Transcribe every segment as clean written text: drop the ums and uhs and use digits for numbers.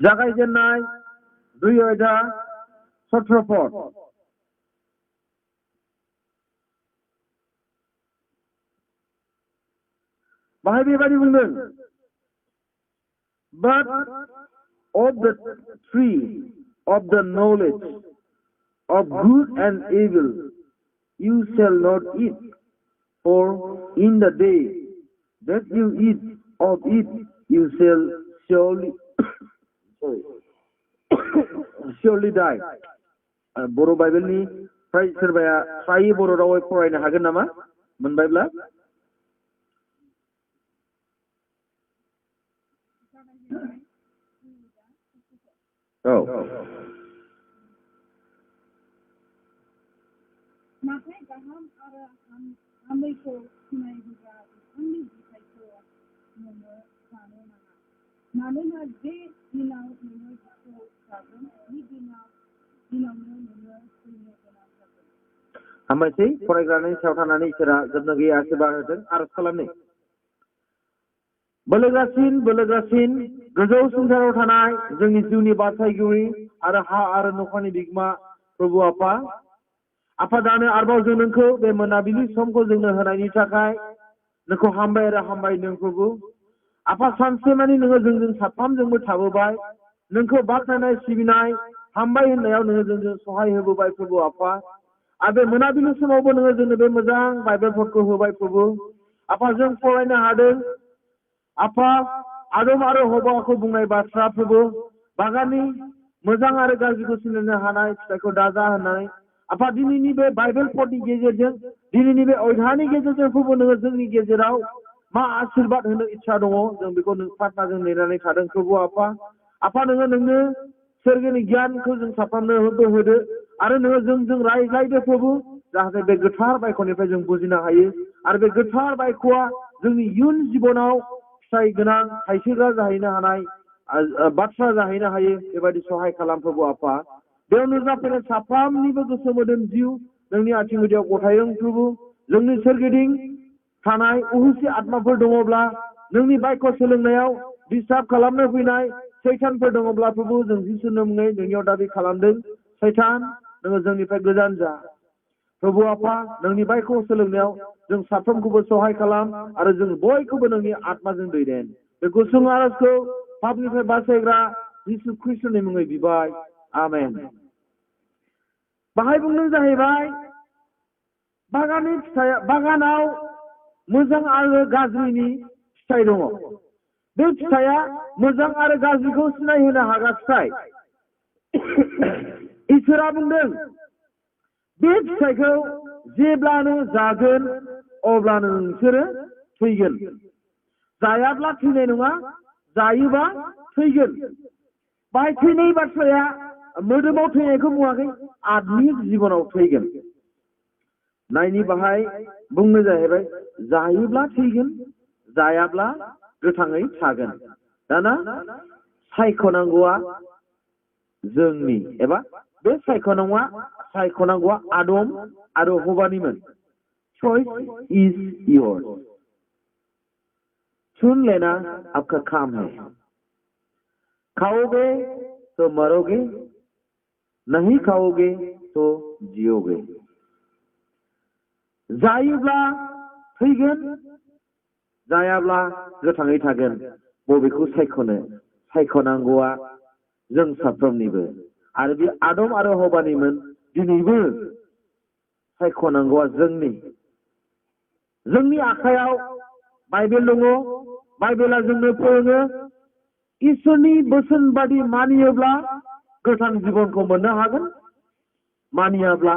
जागायजेननाय 2 आयदा 17 पद बाहाय बेबादि बुंदों but of the tree of the knowledge of good and evil you shall not eat, for in the day that you eat of it you shall surely die. बर' बाइबेलनि फ्राय सोरबाया फ्राय बर' रावै फरायनो हागोन नामा मोनबायब्ला औ नाथाय गाहाम आरो हामैखौ सिनायहोग्रा बिथांनि बिथाइखौ नोङो जानो नाङा मानोना जे दिनाव नोङो बेखौ जागोन बे दिनावनो नोङो थैनो गोनां जागोन। हामबायसै फरायग्रानि सायाव थानानै इसोरा जोबनो गैया आशीर्बाद होथों आरज खालामनि बोलोग्रासिन गोजौ सुंथाराव थानाय जोंनि जिउनि बासायगिरि आरो हा आरो नखरनि बिगोमा प्रभु आफादानो आरोबाव जों नोंखौ बे मोनाबिलि समखौ जोंनो होनायनि थाखाय नोंखौ हामबाय आरो हामबाय नों प्रभु आफा सानसे मानि नोङो जोंजों साफ्रोमजोंबो थाबोबाय नोंखौ बाख्नायनाय सिबिनाय हामबाय होननायाव नोङो जोंजों सहाय होबोबाय प्रभु आफा आरो बे मोनाबिलि समावबो नोङो जोंनो बे मोजां बाइबेलफोरखौ होबाय प्रभु आफा जों फरायनो हादों आफा आदम आरो हवाखौ बुंनाय बाथ्रा प्रभु बागाननि मोजां आरो गाज्रिखौ सिनायनो हानाय फिथाइखौ दाजा होननानै आफा दिनैनि बे बाइबेल पदनि गेजेरजों दिनैनि बे अयधानि गेजेरजों प्रभु नोङो जोंनि गेजेराव मा आशीर्बाद होनो इच्छा दङ जों बेखौ नों प्रार्थनाजों नेनानै थादों प्रभु आफा नोङो नोंनो सोरगोनि गियानखौ जों साफ्रोमनो होदो आरो नोङो जों रायज्लायदो प्रभु जाहाथे बे गोथार बायख'निफ्राय जों बुजिनो हायो आरो बे गोथार बायख'आ जोंनि इयुन जिबनाव फिथाइ गोनां थाइसेग्रा जाहैनो हानाय बाथ्रा जाहैनो हायो बेबायदि सहाय खालाम प्रभु आफा बेयाव नुजाफैनाय साफ्रोमनिबो गोसो मोदोम जिउ नोंनि आथिं गुदियाव गथायदों प्रभु जोंनि सोरगिदिं थानाय उहुसि आत्माफोर दङब्ला नोंनि बायख' सोलोंनायाव डिस्टार्ब खालामनो फैनाय सैतानफोर दङब्ला प्रभु जों जिसुनि मुङै नोंनियाव दाबि खालामदों सैतान नोङो जोंनिफ्राय गोजान जा प्रभु आफा नोंनि बायख' सोलोंनायाव जों साफ्रोमखौबो सहाय खालाम आरो जों बयखौबो नोंनि आत्माजों दैदेन बे गुसुं आरजखौ पापनिफ्राय बासायग्रा जिसु ख्रिस्टनि मुङै बिबाय आमेन बाहाय बुंनो जाहैबाय बागाननि फिथाइ बागानाव मोजां आरो गाज्रिनि फिथाइ दङ बे फिथाइया मोजां आरो गाज्रिखौ सिनायहोनो हाग्रा फिथाइ इसोरा बुंदों बे फिथाइखौ जेब्लानो जागोन अब्लानो नोंसोरो थैगोन जायाब्ला थैनाय नङा जायोबा थैगोन बाहाय थैनाय बाथ्राया मोदोमाव थैनायखौ बुङाखै आत्मिक जिबनाव थैगोन नायनि बाहाय बुंनो जाहैबाय जायोब्ला थैगोन जायाब्ला गोथाङै थागोन दाना सायख'नांगौआ जोंनि एबा बे सायख'नांगौआ आदम आरो हवानिमोन चॉइस इज योर्स चुन लेना आपका काम है खाओगे तो मरोगे नहीं खाओगे तो जियोगे जायोब्ला थैगोन जायाब्ला गोथाङै थागोन बबेखौ सायख'नांगौआ जों साफ्रोमनिबो आरो बे आदम आरो हवानिमोन दिनैबो सायख'नांगौआ जोंनि आखायाव बाइबेल दङ बाइबेला जोंनो फोरोङो इसोरनि बोसोन बादि मानियोब्ला गोथां जिबनखौ मोननो हागोन मानियाब्ला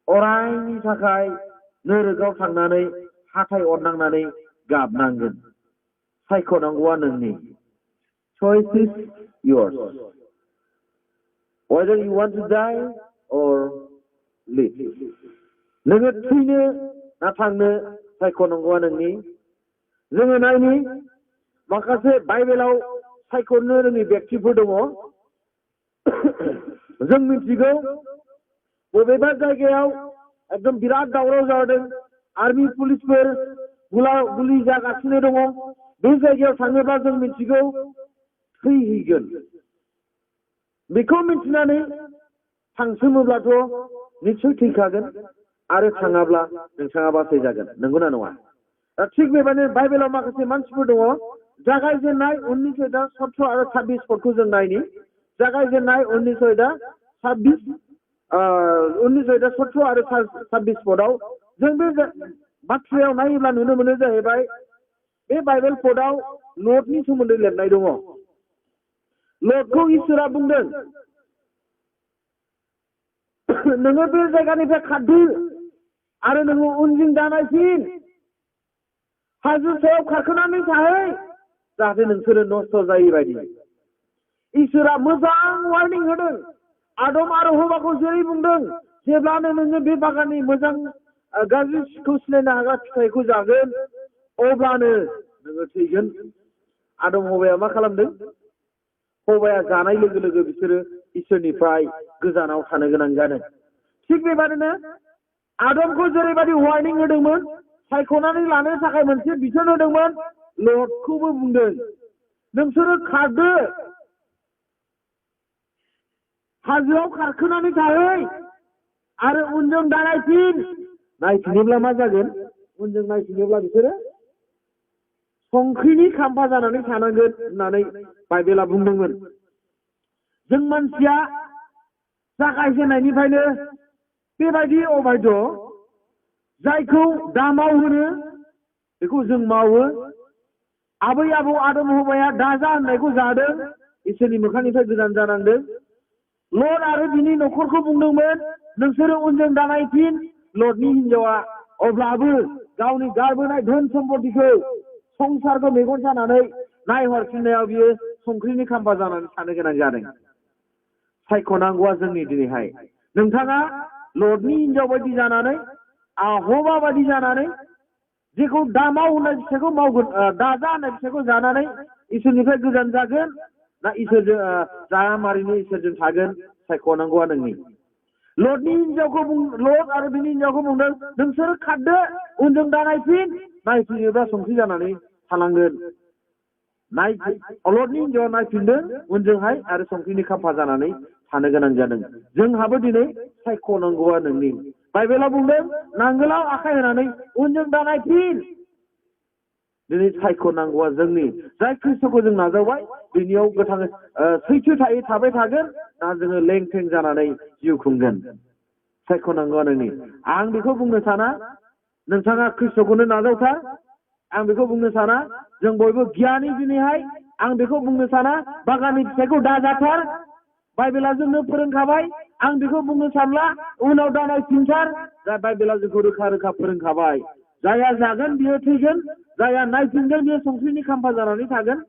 अरायनि थाखाय नोरगाव थांनानै हाथाय अरनांनानै गाबनांगोन सायख'नांगौआ नोंनि choice is yours whether you want to die or live नोङो थैनो ना थांनो सायख'नांगौआ नोंनि जोङो नायनि माखासे बाइबेलाव सायख'नो रोङि व्यक्तिफोर दङ जों मिथिगौ बबेबा जायगायाव एकदम बिराद दावराव जादों आर्मी पुलिसफोर गुलि जागासिनो दङ बे जायगायाव थाङोब्ला जों मिथिगौ थैहैगोन बेखौ मिथिनानै थांसोमोब्लाथ' निस्सय थैखागोन आरो थाङाब्ला नोंथाङा बासायजागोन नंगौना नङा थिग बेबायदिनो बाइबेलाव माखासे मानसिफोर दङ जागायजेननाय 19:17 आरो 26 पदखौ जों नायनि जागायजेननाय 19:17 आरो 26 पदआव जों बे बाथ्रायाव नायोब्ला नुनो मोनो जाहैबाय बे बाइबेल पदआव लटनि सोमोन्दै लिरनाय दङ लटखौ इसोरा बुंदों नोङो बे जायगानिफ्राय खारदो आरो नोङो उनजों दानायफिन हाजो सायाव खारखोनानै थाहै जाहाथे नोंसोरो नस्थ' जायै बायदि इसोरा मोजां वार्निं होदों आदम आरो हवाखौ जेरै बुंदों जेब्लानो नोङो बे बागाननि मोजां गाज्रिखौ सिनायनो हाग्रा फिथाइखौ जागोन अब्लानो नोङो थैगोन आदम हवाया मा खालामदों हवाया जानाय लोगो लोगो बिसोरो इसोरनिफ्राय गोजानाव थानो गोनां जादों थिग बेबादिनो आदमखौ जेरैबायदि वार्निं होदोंमोन सायख'नानै लानो थाखाय मोनसे बिथोन होदोंमोन लटखौबो बुंदों नोंसोरो खारदो हाजोआव खारखोनानै थाहै आरो उनजों दानायफिन नायफिनोब्ला मा जागोन उनजों नायफिनोब्ला बिसोरो संख्रिनि खाम्फा जानानै थानांगोन होननानै बाइबेला बुंदोंमोन जों मानसिया जागायजेननायनिफ्रायनो बेबायदि अबायध जायखौ दा मावहोनो बेखौ जों मावो आबै आबौ आदम हवाया दाजा होननायखौ जादों इसोरनि मोखांनिफ्राय गोजान जानांदों लट आरो बिनि न'खरखौ बुंदोंमोन नोंसोरो उनजों दानायफिन लटनि हिनजावा अब्लाबो गावनि गारबोनाय धोन सम्पतिखौ संसारखौ मेगन जानानै नायहरफिननायाव बियो संख्रिनि खाम्फा जानानै थानो गोनां जादों सायख'नांगौआ जोंनि दिनैहाय नोंथाङा लटनि हिनजाव बायदि जानानै हवा बायदि जानानै जेखौ दा माव होननाय फिथाइखौ मावगोन दाजा होननाय फिथाइखौ जानानै इसोरनिफ्राय गोजान जागोन ना इसोरजों जाया मारिनो इसोरजों थागोन सायख'नांगौआ नोंनि लटनि हिनजावखौ लट आरो बिनि हिनजावखौ बुंदों नोंसोर खारदो उनजों दा नायफिनोब्ला संख्रि जानानै थानांगोन लटनि हिनजावा नायफिनदों उनजोंहाय आरो संख्रिनि खाम्फा जानानै थानो गोनां जादों जोंहाबो दिनै सायख'नांगौआ नोंनि बाइबेला बुंदों नांगोलाव आखाइ होनानै उनजों दा नायफिन दिनै सायख'नांगौआ जोंनि जाय ख्रिस्ट'खौ जों नाजावबाय बेनियाव गोथाङै सैथो थाबाय थागोन ना जोङो लेंथें जानानै जिउ खुंगोन सायख'नांगौआ नोंनि आं बेखौ बुंनो साना नोंथाङा ख्रिस्ट'खौनो नाजावथार आं बेखौ बुंनो साना जों बयबो गियानि दिनैहाय आं बेखौ बुंनो साना बागाननि फिथाइखौ दाजाथार बाइबेला जोंनो फोरोंखाबाय आं बेखौ बुंनो सानला उनाव दा नायफिनथार बाइबेला जोंखौ रोखा रोखा फोरोंखाबाय जाया जागोन बियो थैगोन जाया नायफिनगोन बियो संख्रिनि खाम्फा जानानै थागोन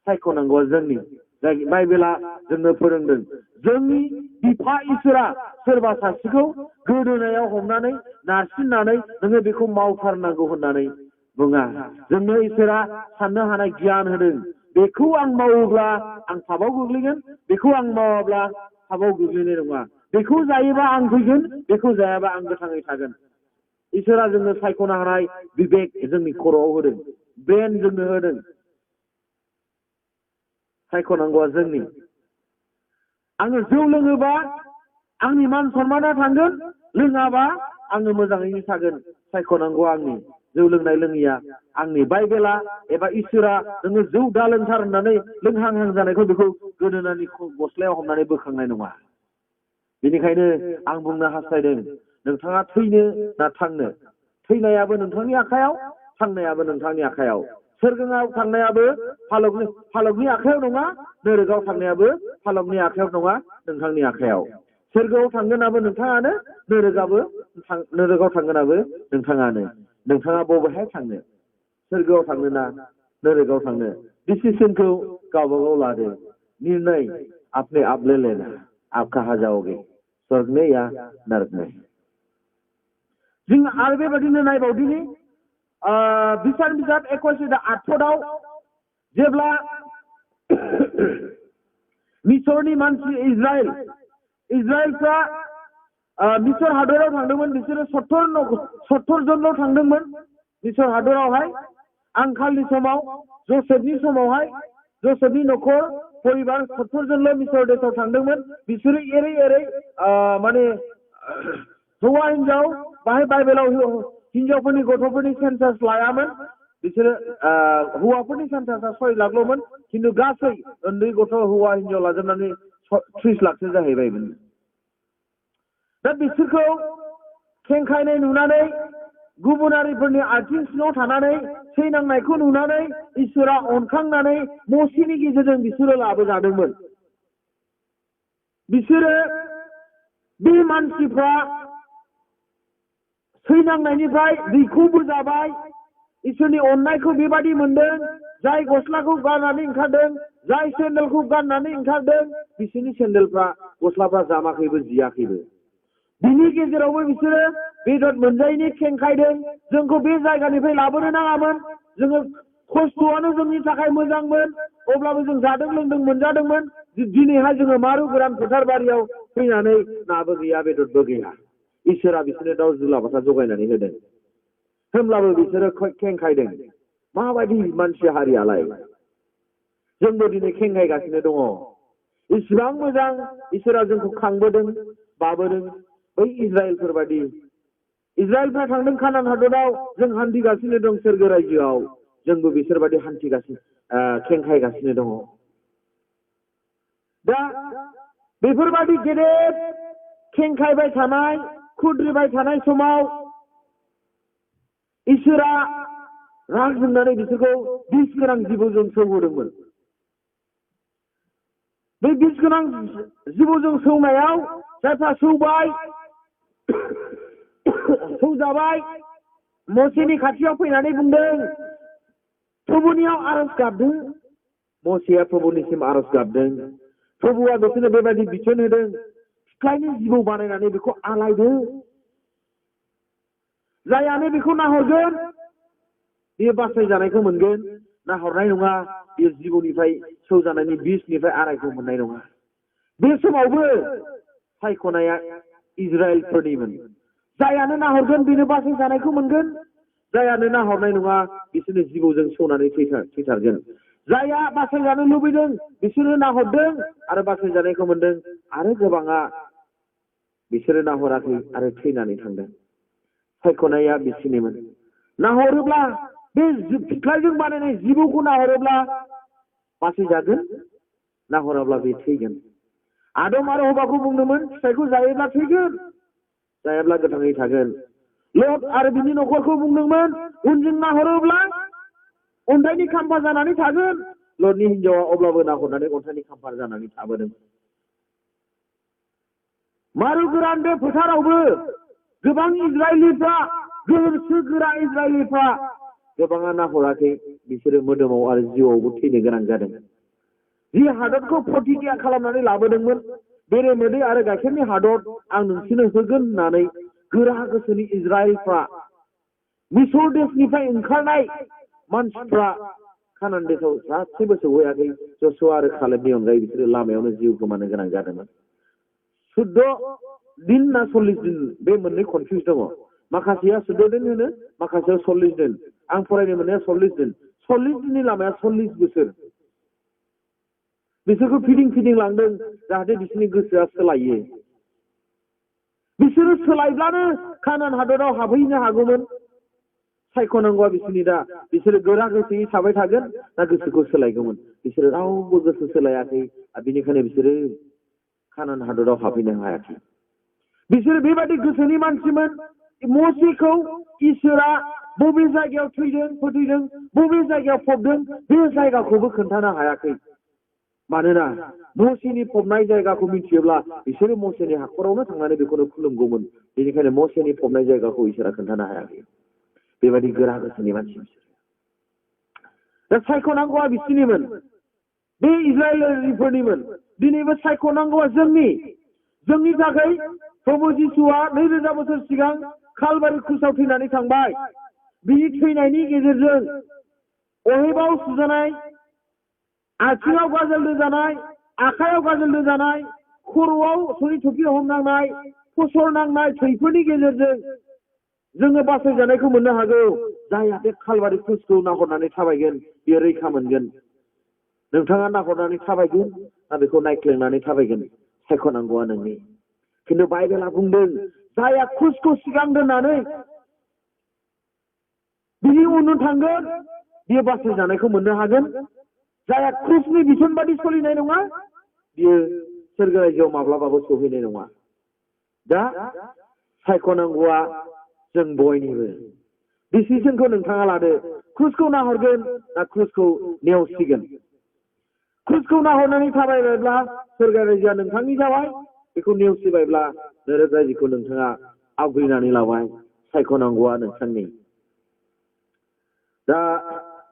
सायख'नांगौआ जोंनि जाय बाइबेला जोंनो फोरोंदों जोंनि बिफा इसोरा सोरबा सासेखौ गोदोनायाव हमनानै नारसिननानै नोङो बेखौ मावथारनांगौ होननानै बुङा जोंनो इसोरा साननो हानाय गियान होदों बेखौ आं मावोब्ला आं पापआव गोग्लैगोन बेखौ आं मावाब्ला पापआव गोग्लैनाय नङा बेखौ जायोबा आं फैगोन बेखौ जायाबा आं गोथाङै थागोन इसोरा जोंनो सायख'नो हानाय बिबेक जोंनि खर'आव होदों ब्रेन जोंनो होदों सायख'नांगौआ जोंनि आङो जौ लोङोबा आंनि मान सन्माना थांगोन लोङाबा आङो मोजाङैनो थागोन सायख'नांगौआ आंनि जौ लोंनाय लोङिया आंनि बाइबेला एबा इसोरा नोङो जौ दा लोंथार होननानै लोंहांहां जानायखौ बेखौ गोदोनानि गस्लायाव हमनानै बोखांनाय नङा बेनिखायनो आं बुंनो हास्थायदों नोंथाङा थैनो ना थांनो थैनायाबो नोंथांनि आखायाव थांनायाबो नोंथांनि आखायाव सोरगोआव थांनायाबो फालकनि आखायाव नङा नोरोगाव थांनायाबो फालकनि आखायाव नङा नोंथांनि आखायाव सोरगोआव थांगोनाबो नोंथाङानो नोरोगाव थांगोनाबो नोंथाङानो नोंथाङा बबेहाय थांनो सोरगोआव थांनो ना नोरोगाव थांनो डिसिसनखौ गावबा गाव लादो निर्णय आपने आप ले लेना आप कहाँ जाओगे स्वर्ग में या नरक में जों आरो बेबायदिनो नायबावदिनि बिसान बिजाब 21:8 जेब्ला मिसरनि मानसि इजराइलफ्रा मिसर हादराव थांदोंमोन बिसोरो 70 जनल' थांदोंमोन मिसर हादरावहाय आंखालनि समाव जसेफनि समावहाय जसेफनि न'खर परिबार 70 जनल' मिसर देशआव थांदोंमोन बिसोरो एरै एरै माने हौवा हिनजाव बाहाय बाइबेलाव हिनजावफोरनि गथ'फोरनि सेन्सास लायामोन बिसोरो हौवाफोरनि सेन्सासा 6 लाखल'मोन खिन्थु गासै उन्दै गथ' हौवा हिनजाव लाजोबनानै 30 लाखसो जाहैबायमोन दा बिसोरखौ खेंखायनाय नुनानै गुबुनारिफोरनि आथिं सिङाव थानानै थैनांनायखौ नुनानै इसोरा अनखांनानै मसेनि गेजेरजों बिसोरो लाबोजादोंमोन बिसोरो बे मानसिफ्रा थैनांनायनिफ्राय दैखौबो जाबाय इसोरनि अननायखौ बेबादि मोनदों जाय गस्लाखौ गाननानै ओंखारदों जाय सेन्देलखौ गाननानै ओंखारदों बिसोरनि सेन्देलफ्रा गस्लाफ्रा जामाखैबो जियाखैबो बिनि गेजेरावबो बिसोरो बेदर मोनजायैनि खेंखायदों जोंखौ बे जायगानिफ्राय लाबोनो नाङामोन जोङो खस्थ'आनो जोंनि थाखाय मोजांमोन अब्लाबो जों जादों लोंदों मोनजादोंमोन दिनैहाय जोङो मारु गोरान फोथार बारियाव फैनानै नाबो गैया बेदरबो गैया इसोरा बिसोरनो दाउ जुलाबाथा जगायनानै होदों होमब्लाबो बिसोरो खेंखायदों माबायदि मानसि हारियालाय जोंबो दिनै खेंखायगासिनो दङ इसिबां मोजां इसोरा जोंखौ खांबोदों बाबोदों बै इजराइलफोर बायदि इजराइलफ्रा थांदों कानान हादराव जों हान्थिगासिनो दं सोरगो रायजोआव जोंबो बिसोरबायदि हान्थिगासिनो खेंखायगासिनो दङ दा बेफोरबायदि गेदेर खेंखायबाय थानाय खुद्रिबाय थानाय समाव इसोरा राग जोंनानै बिसोरखौ बिस गोनां जिबौजों सौहोदोंमोन बे बिस गोनां जिबौजों सौनायाव जायफ्रा सौबाय सौजाबाय मसेनि खाथियाव फैनानै बुंदों प्रभुनियाव आरज गाबदों मसेया प्रभुनिसिम आरज गाबदों प्रभुआ बिसोरनो बेबायदि बिथोन होदों सिख्लायनि जिबौ बानायनानै बेखौ आलायदो जायानो बेखौ नाहरगोन बेयो बासायजानायखौ मोनगोन नाहरनाय नङा बेयो जिबौनिफ्राय सौजानायनि बिसनिफ्राय आरायखौ मोननाय नङा बे समावबो सायख'नाया इजराइलफोरनिमोन जायानो नाहरगोन बेनो बासायजानायखौ मोनगोन जायानो नाहरनाय नङा बिसोरनो जिबौजों सौनानै थैथारगोन जाया बासायजानो लुबैदों बिसोरो नाहरदों आरो बासायजानायखौ मोनदों आरो गोबाङा बिसोरो नाहराखै आरो थैनानै थांदों सायख'नाया बिसोरनिमोन नाहरोब्ला बे फिथाइजों बानायनाय जिबौखौ नाहरोब्ला बासायजागोन नाहराब्ला बे थैगोन आदम आरो हवाखौ बुंदोंमोन फिथाइखौ जायोब्ला थैगोन जायाब्ला गोथाङै थागोन लट आरो बिनि न'खरखौ बुंदोंमोन उनजों नाहरोब्ला अन्थाइनि खाम्फा जानानै थागोन लटनि हिनजावा अब्लाबो नाहरनानै अन्थाइनि खाम्फा जानानै थाबोदों मारु गोरान बे फोथारावबो गोबां इजराइलिफ्रा गोसो गोरा इजराइलिफ्रा गोबाङा नाहराखै बिसोरो मोदोमाव आरो जिउआवबो थैनो गोनां जादों जि हादरखौ प्रतिज्ञा खालामनानै लाबोदोंमोन बेरे मोदै आरो गाइखेरनि हादर आं नोंसोरनो होगोन होननानै गोरा गोसोनि इजराइलफ्रा मिसर देशनिफ्राय ओंखारनाय मानसिफ्रा कानान देशआव सासेबो सौहैयाखै जसुवा आरो कालेबनि अनगायै बिसोरो लामायावनो जिउ गोमानो गोनां जादोंमोन 14 दिन ना 40 दिन बे मोननै कनफिउज दङ माखासेया 14 दिन होनो माखासेया 40 दिन आं फरायनो मोननाया 40 दिन 40 दिननि लामाया 40 बोसोर बिसोरखौ फिदिं लांदों जाहाथे बिसोरनि गोसोआ सोलायो बिसोरो सोलायब्लानो कानान हादराव हाबहैनो हागौमोन सायख'नांगौआ बिसोरनि दा बिसोरो गोरा गोसोयै थाबाय थागोन ना गोसोखौ सोलायगौमोन बिसोरो रावबो गोसो सोलायाखै बेनिखायनो बिसोरो कानान हादराव हाबहैनो हायाखै बिसोरो बेबायदि गोसोनि मानसिमोन मसेखौ इसोरा बबे जायगायाव थैदों फोथैदों बबे जायगायाव फबदों बे जायगाखौबो खोन्थानो हायाखै मानोना मसेनि फबनाय जायगाखौ मिथियोब्ला बिसोरो मसेनि हाखरावनो थांनानै बेखौनो खुलुमगौमोन बेनिखायनो मसेनि फबनाय जायगाखौ इसोरा खोन्थानो हायाखै बेबायदि गोरा गोसोनि मानसि बिसोरो दा सायख'नांगौआ बिसोरनिमोन बे इजराइलिफोरनिमोन दिनैबो सायख'नांगौआ जोंनि थाखाय प्रभु जिसुआ 2000 बोसोर सिगां कालबारि क्रुसाव थैनानै थांबाय बिनि थैनायनि गेजेरजों अहेबाव सुजानाय आथिङाव गाजोल दोजानाय आखायाव गाजोल दोजानाय खर'आव सरि थफि हमनांनाय फसर नांनाय थैफोरनि गेजेरजों जोङो बासायजानायखौ मोननो हागौ जायहा बे कालबारि क्रुसखौ नाहरनानै थाबायगोन बेयो रैखा मोनगोन नोंथाङा नाहरनानै थाबायगोन ना बेखौ नायख्लेंनानै थाबायगोन सायख'नांगौआ नोंनि खिन्थु बाइबेला बुंदों जायहा क्रुसखौ सिगां दोननानै बिनि उन थांगोन बियो बासायजानायखौ मोननो हागोन जायहा क्रुसनि बिथोन बादि सोलिनाय नङा बियो सोरगो रायजोआव माब्लाबाबो सौहैनाय नङा दा सायख'नांगौआ जों बयनिबो डिसिसनखौ नोंथाङा लादो क्रुसखौ नाहरगोन ना क्रुसखौ नेवसिगोन क्रुसखौ नाहरनानै थाबायबायब्ला सोरगो रायजोआ नोंथांनि जाबाय बेखौ नेवसिबायब्ला नोरक रायजोखौ नोंथाङा आवग्रिनानै लाबाय सायख'नांगौआ नोंथांनि दा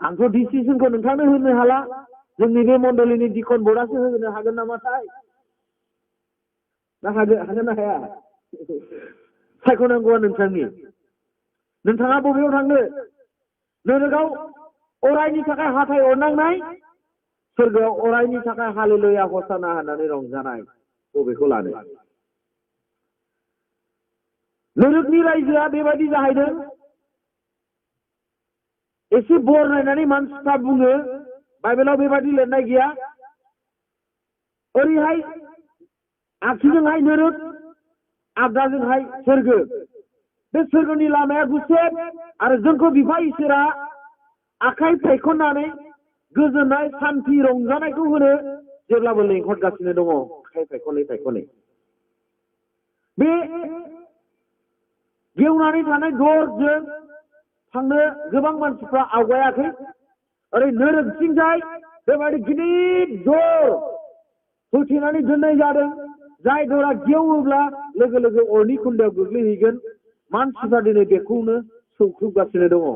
आंथ' डिसिसनखौ नोंथांनो होनो हाला जोंनि बे मण्डलीनि दिकन बर्डआसो होनो हागोन नामाथाय ना हागोन ना हाया सायख'नांगौआ नोंथांनि नोंथाङा बबेयाव थांनो नोरकआव अरायनि थाखाय हाथाय अरनांनाय सोरगोआव अरायनि थाखाय हालेलुया हसाना होननानै रंजानाय बबेखौ लानो नोरकनि रायजोआ बेबायदि जाहैदों एसे बरनायनानै मानसिफ्रा बुङो बाइबेलाव बेबायदि लिरनाय गैया ओरैहाय आगसिजोंहाय नोरक आगदाजोंहाय सोरगो बे सोरगोनि लामाया गुसेब आरो जोंखौ बिफा इसोरा आखाइ फायखननानै गोजोननाय सान्थि रंजानायखौ होनो जेब्लाबो लेंहरगासिनो दङ आखाइ फायखनै फायखनै बे गेवनानै थानाय दरजों थांनो गोबां मानसिफ्रा आवगायाखै ओरै नोरकथिंजाय बेबायदि गिदिर दर होथेनानै दोननाय जादों जाय दरा गेवोब्ला लोगो लोगो अरनि खुन्दायाव गोग्लैहैगोन मानसिफ्रा दिनै बेखौनो सौख्रुबगासिनो दङ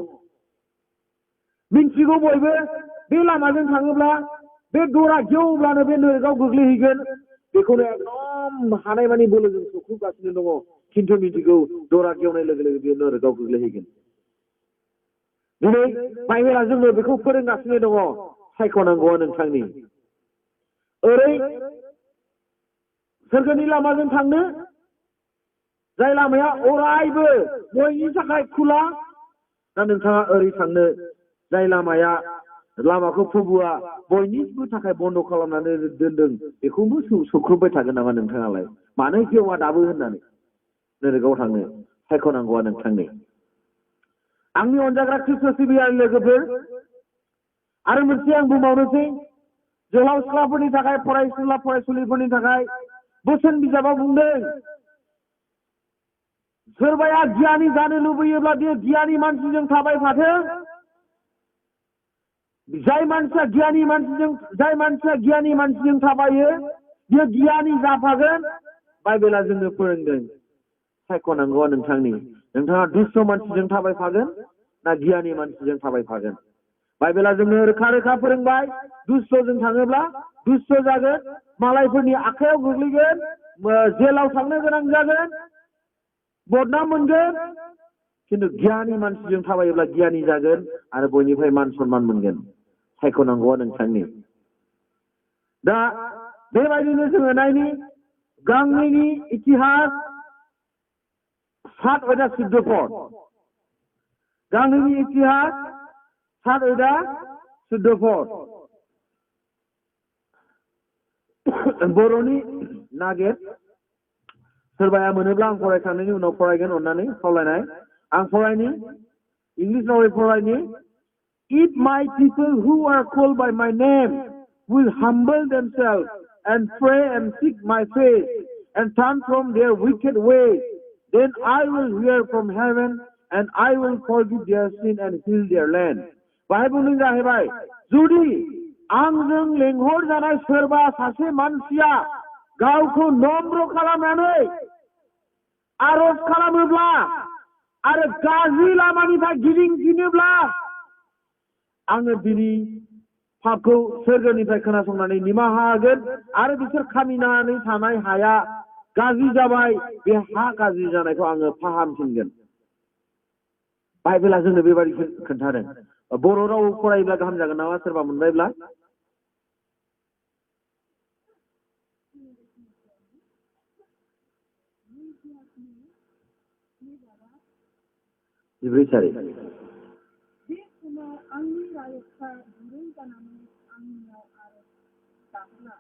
मिन्थिगौ बयबो बे लामाजों थाङोब्ला बे दरा गेवोब्लानो बे नोरकआव गोग्लैहैगोन बेखौनो एकदम हानायमानि बोलोजों सौख्रुबगासिनो दङ खिन्थु मिन्थिगौ दरा गेवनाय लोगो लोगो बे नोरकआव गोग्लैहैगोन दिनै बाइबेला जोंनो बेखौ फोरोंगासिनो दङ सायख'नांगौआ नोंथांनि ओरै सोरगोनि लामाजों थांनो जाय लामाया अरायबो बयनि थाखाय खुला दा नोंथाङा ओरै थांनो जाय लामाखौ प्रभुआ बयनिबो थाखाय बन्द' खालामनानै दोनदों बेखौबो सौख्रुबबाय थागोन नामा नोंथाङालाय मानो गेवा दाबो होननानै नोरकआव थांनो सायख'नांगौआ नोंथांनि आंनि अनजाग्रा ख्रिस्ट सिबियारि लोगोफोर आरो मोनसे आं बुंबावनोसै जोहोलाव सिख्लाफोरनि थाखाय फरायसुला फरायसुलिफोरनि थाखाय बोसोन बिजाबाव बुंदों सोरबाया गियानि जानो लुबैयोब्ला बे गियानि मानसिजों थाबायफाथों जाय मानसिया गियानि मानसिजों थाबायो बियो गियानि जाफागोन बाइबेला जोंनो फोरोंदों सायख'नांगौआ नोंथांनि नोंथाङा दुस्थ मानसिजों थाबायफागोन ना गियानि मानसिजों थाबायफागोन बाइबेला जोंनो रोखा रोखा फोरोंबाय दुस्थजों थाङोब्ला दुस्थ जागोन मालायफोरनि आखायाव गोग्लैगोन जेलाव थांनो गोनां जागोन बदनाम मोनगोन खिन्थु गियानि मानसिजों थाबायोब्ला गियानि जागोन आरो बयनिफ्राय मान सनमान मोनगोन सायख'नांगौआ नोंथांनि दा बेबायदिनो जोङो नायनि गांनैनि इतिहास 7 अयदा 14 पद गांनैनि इतिहास 7 अयदा 14 पद बर'नि नागिर सोरबाया मोनोब्ला आं फरायखांनायनि उनाव फरायगोन अननानै खावलायनाय आं फरायनि इंलिश रावै फरायनि If my people who are called by my name will humble themselves and pray and seek my face and turn from their wicked ways, then I will hear from heaven and I will forgive their sin and heal their land. बाइबेलनि जाहैबाय जुदि आंजों लेंहर जानाय सोरबा सासे मानसिया गावखौ नम्र खालामनानै आरज खालामोब्ला आरो गाज्रि लामानिफ्राय गिदिंफिनोब्ला आङो बिनि पापखौ सोरगोनिफ्राय खोनासंनानै निमाहा होगोन आरो बिसोर खामिनानै थानाय हाया गाज्रि जाबाय बे हा गाज्रि जानायखौ आङो फाहामफिनगोन बाइबेला जोंनो बेबायदि खोन्थादों बर' राव फरायोब्ला गाहाम जागोन नामा सोरबा मोनबायब्ला जिब्रै सारि बे समाव आंनि रायजोफ्रा गुरै जानानै आंनियाव आरो जाब्ला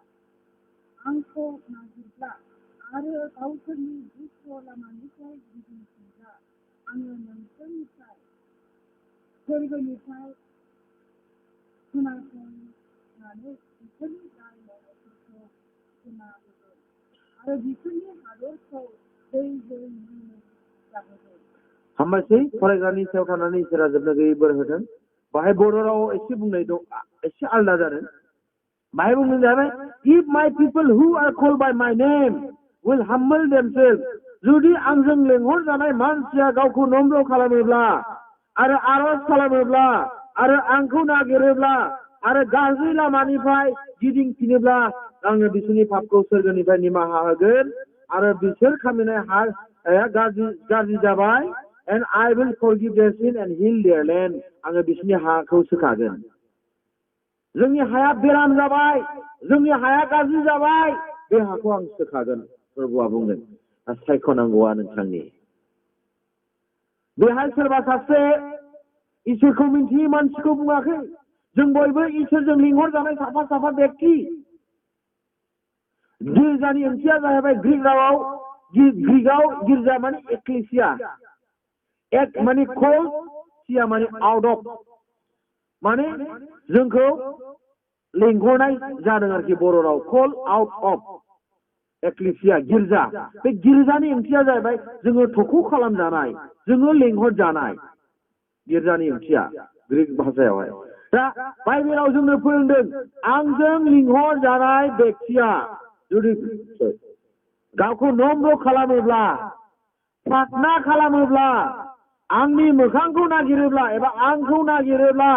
आंखौ नागिरब्ला आरो गावसोरनि दुष्ट लामानिफ्राय गिदिंफिनब्ला आङो नोंसोरनिफ्राय फोरबोनिफ्राय खोनासंनानै बिसोरनि दाय मावनायफोरखौ खोनाहोगोन आरो बिसोरनि हादरखौ दैजों जाहोगोन। हामबायसै फरायग्रानि सायाव थानानै इसोरा जोबनो गैयै बोर होदों। बाहाय बर' रावाव एसे बुंनाय दं, एसे आलदा जादों। बाहाय बुंनाय जाबाय, if my people who are called by my name will humble themselves, जुदि आंजों लेंहरजानाय मानसिया गावखौ नम्र खालामोब्ला आरो आरज खालामोब्ला आरो आंखौ नागिरोब्ला आरो गाज्रि लामानिफ्राय गिदिंफिनोब्ला आङो बिसोरनि पापखौ सोरगोनिफ्राय निमाहा होगोन आरो बिसोर खालामनाय हाया गाज्रि जाबाय, and I will forgive their sin and heal their land, आङो बिसोरनि हाखौ सोखागोन। जोंनि हाया बेराम जाबाय, जोंनि हाया गाज्रि जाबाय, बे हाखौ आं सोखागोन प्रभुआ बुंदों। सायख'नांगौआ नोंथांनि। बेहाय सोरबा सासे इसोरखौ मिन्थियै मानसिखौ बुङाखै। जों बयबो इसोरजों लिंहरजानाय साफा साफा बेक्ति। गिर्जानि ओंथिया जाहैबाय ग्रिकाव गिर्जा माने एक्लेसिया, एक माने कल, सिया माने आउट अफ, माने जोंखौ लिंहरनाय जादों आरोखि बर' राव, कल आउट अफ एक्लेसिया, गिर्जा। बे गिर्जानि ओंथिया जाहैबाय जोङो थख' खालामजानाय, जोङो लिंहरजानाय, गिर्जानि ओंथिया ग्रिक भाषायावहाय। दा बाइबेलाव जोंनो फोरोंदों, आंजों लिंहरजानाय बेक्तिया जुदि गावखौ नम्र खालामोब्ला, प्रार्थना खालामोब्ला, आंनि मोखांखौ नागिरोब्ला एबा आंखौ नागिरोब्ला,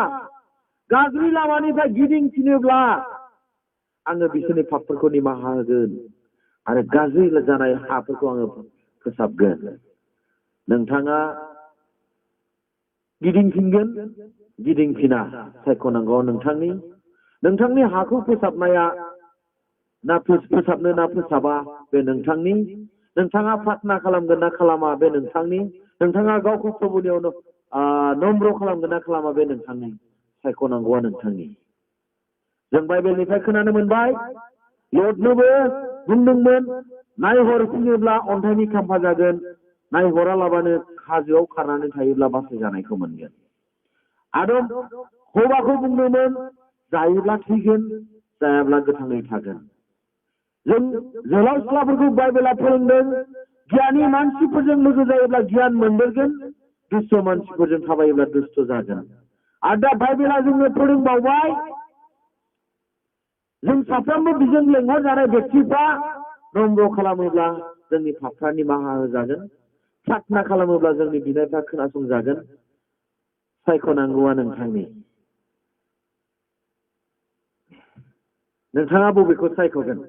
गाज्रि लामानिफ्राय गिदिंफिनोब्ला आङो बिसोरनि पापफोरखौ निमाहा होगोन आरो गाज्रि जानाय हाफोरखौ आङो फोसाबगोन। नोंथाङा गिदिंफिनगोन, गिदिंफिना, सायख'नांगौ नोंथांनि हाखौ फोसाबनाया ना फोसाबनो ना फोसाबा बे नोंथांनि। नोंथाङा प्रार्थना खालामगोन ना खालामा बे नोंथांनि। नोंथाङा गावखौ प्रभुनियाव नम्र खालामगोन ना खालामा बे नोंथांनि। सायख'नांगौआ नोंथांनि। जों बाइबेलनिफ्राय खोनानो मोनबाय, लर्डनोबो बुंदोंमोन, नायहरफिनोब्ला अन्थाइनि खाम्फा जागोन, नायहरालाबानो हाजोआव खारनानै थायोब्ला बासाय जानायखौ मोनगोन। आदम हौवाखौ बुंदोंमोन, जायोब्ला थैगोन, जायाब्ला गोथाङै थागोन। जों जोलाव सिख्लाफोरखौ बाइबेला फोरोंदों, गियानि मानसिफोरजों लोगो जायोब्ला गियान मोनदेरगोन, दुष्ट मानसिफोरजों थाबायोब्ला दुष्ट जागोन। आरो दा बाइबेला जोंनो फोरोंबावबाय, जों साफ्रोमबो बिजों लेंहरजानाय बेक्तिफ्रा नम्र खालामोब्ला जोंनि पापफ्रा निमाहा होजागोन, प्रार्थना खालामोब्ला जोंनि बिनायफ्रा खोनासंजागोन। सायख'नांगौआ नोंथांनि। नोंथाङा बबेखौ सायख'गोन?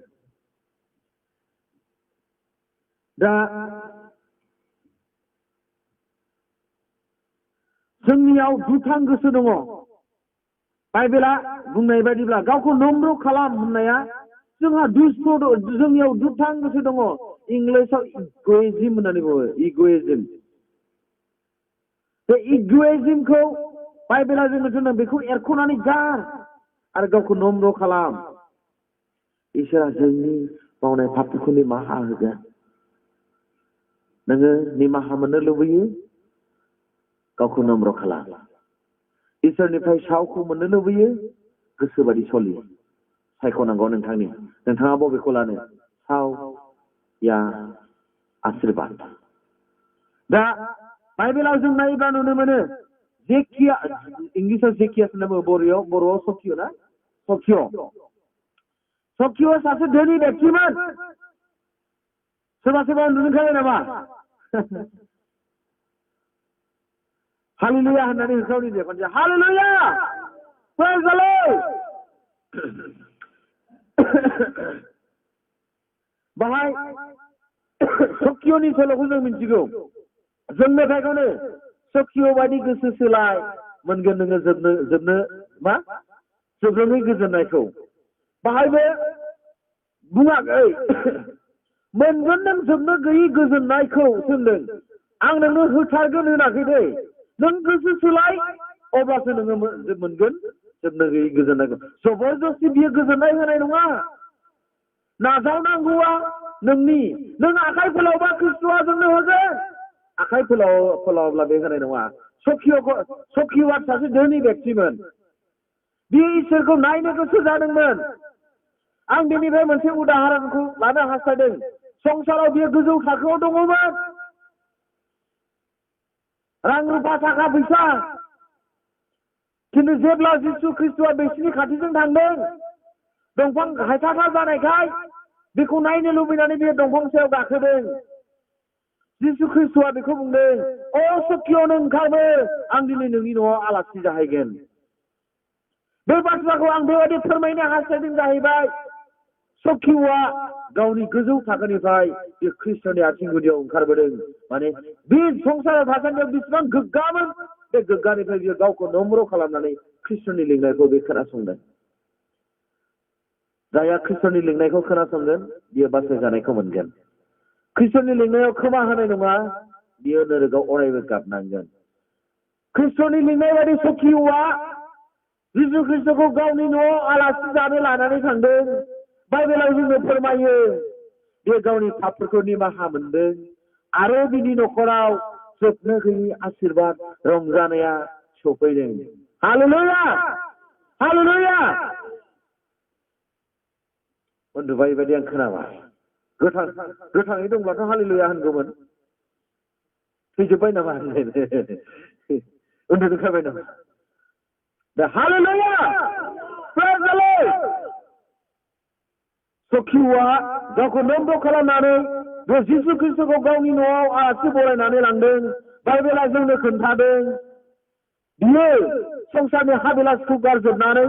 दा जोंनियाव दुथां गोसो दङ। बाइबेला बुंनाय बायदिब्ला गावखौ नम्र खालाम होननाया जोंहा जोंनियाव दुथां गोसो दङ। इंलिसाव इग'इजिम होननानै बुङो, इग'इजिम। बे इग'इजिमखौ बाइबेला जोंनो थिनदों, बेखौ एरख'नानै गार आरो गावखौ नम्र खालाम। इसोरा जोंनि मावनाय पापफोरखौ निमाहा होगोन। नोङो निमाहा मोननो लुबैयो, गावखौ नम्र खालाम। इसोरनिफ्राय सावखौ मोननो लुबैयो, गोसोबादि सलि। सायख'नांगौ नोंथांनि। नोंथाङा बबेखौ लानो? साव या आशीर्बाद? दा बाइबेलाव जों नायोब्ला नुनो मोनो, जेखिया, इंलिसाव जेखियास होनना बुङो, बर'आव सखिय ना? सखिय सासे धोनि बेक्तिमोन। सोरबा नुखायो नामा? हालेलुया होननानै होख्रावनि दे खनसे, हालेलुया! प्रेज द लर्ड! बाहाय सखियनि सल'खौ जों मिथिगौ। जों मेथाइखौनो, सखिय बायदि गोसो सोलाय मोनगोन नोङो जोबनोङै गोजोननायखौ। बाहायबो बुङाखै, मोनगोन नों जोबनो गैयै गोजोननायखौ होनदों। आं नोंनो होथारगोन होनाखै दै। नों गोसो सोलाय, अब्लासो नोङो मोनगोन जोबनो गैयै गोजोननायखौ जबरदस्ति बियो गोजोननाय होनाय नङा नाजावनांगौआ नों आखाइ फोलावबा ख्रिस्ट'आ जोंनो होगोन आखाइ फोलावब्ला बे होनाय नङा सखिय'आ सासे धोनि व्यक्तिमोन बियो इसोरखौ नायनो गोसो जादोंमोन आं बेनिफ्राय मोनसे उदाहरनखौ लानो हास्थायदों संसाराव बियो गोजौ थाखोआव दङमोन रां रुफा थाखा फैसा खिन्थु जेब्ला जिसु ख्रिस्ट'आ बिसिनि खाथिजों थांदों दंफां हायथाथा जानायखाय बेखौ नायनो लुबैनानै बियो दंफां सायाव गाखोदों जिसु ख्रिस्ट'आ बेखौ बुंदों अ सखिय' नों ओंखारबो आं दिनै नोंनि न'आव आलासि जाहैगोन बे बाथ्राखौ आं बेबायदि फोरमायनो हास्थायदों जाहैबाय सखिय'आ गावनि गोजौ थाखोनिफ्राय बे ख्रिस्ट'नि आथिं गुदियाव ओंखारबोदों माने बे संसाराव थासान्दियाव बेसेबां गोग्गामोन बे गोग्गानिफ्राय बियो गावखौ नम्र खालामनानै ख्रिस्ट'नि लिंनायखौ बे खोनासंदों जायहा ख्रिस्ट'नि लिंनायखौ खोनासंगोन बियो बासायजानायखौ मोनगोन ख्रिस्ट'नि लिंनायाव खोमा होनाय नङा बियो नोरोगाव अरायबो गाबनांगोन ख्रिस्ट'नि लिंनाय बायदि सखिय'आ जिसु ख्रिस्ट'खौ गावनि न'आव आलासि जानो लानानै थांदों बाइबेलाव जोंनो फोरमायो बे गावनि पापफोरखौ निमाहा मोनदों आरो बिनि न'खराव जोबनो गैयै आशीर्बाद रंजानाया सफैदों हालेलुया हालेलुया उन्दुबाय बायदि आं खोनाबाय गोथाङै दंब्लाथ' हालेलुया होनगौमोन थैजोब्बाय नामा उन्दुखाबाय नामा दा हालेलुया प्रेज द लर्ड सखिय'आ गावखौ नम्र खालामनानै बे जिसु ख्रिस्ट'खौ गावनि न'आव आलासि बरायनानै लांदों बाइबेला जोंनो खोन्थादों बियो संसारनि हाबिलासखौ गारजोबनानै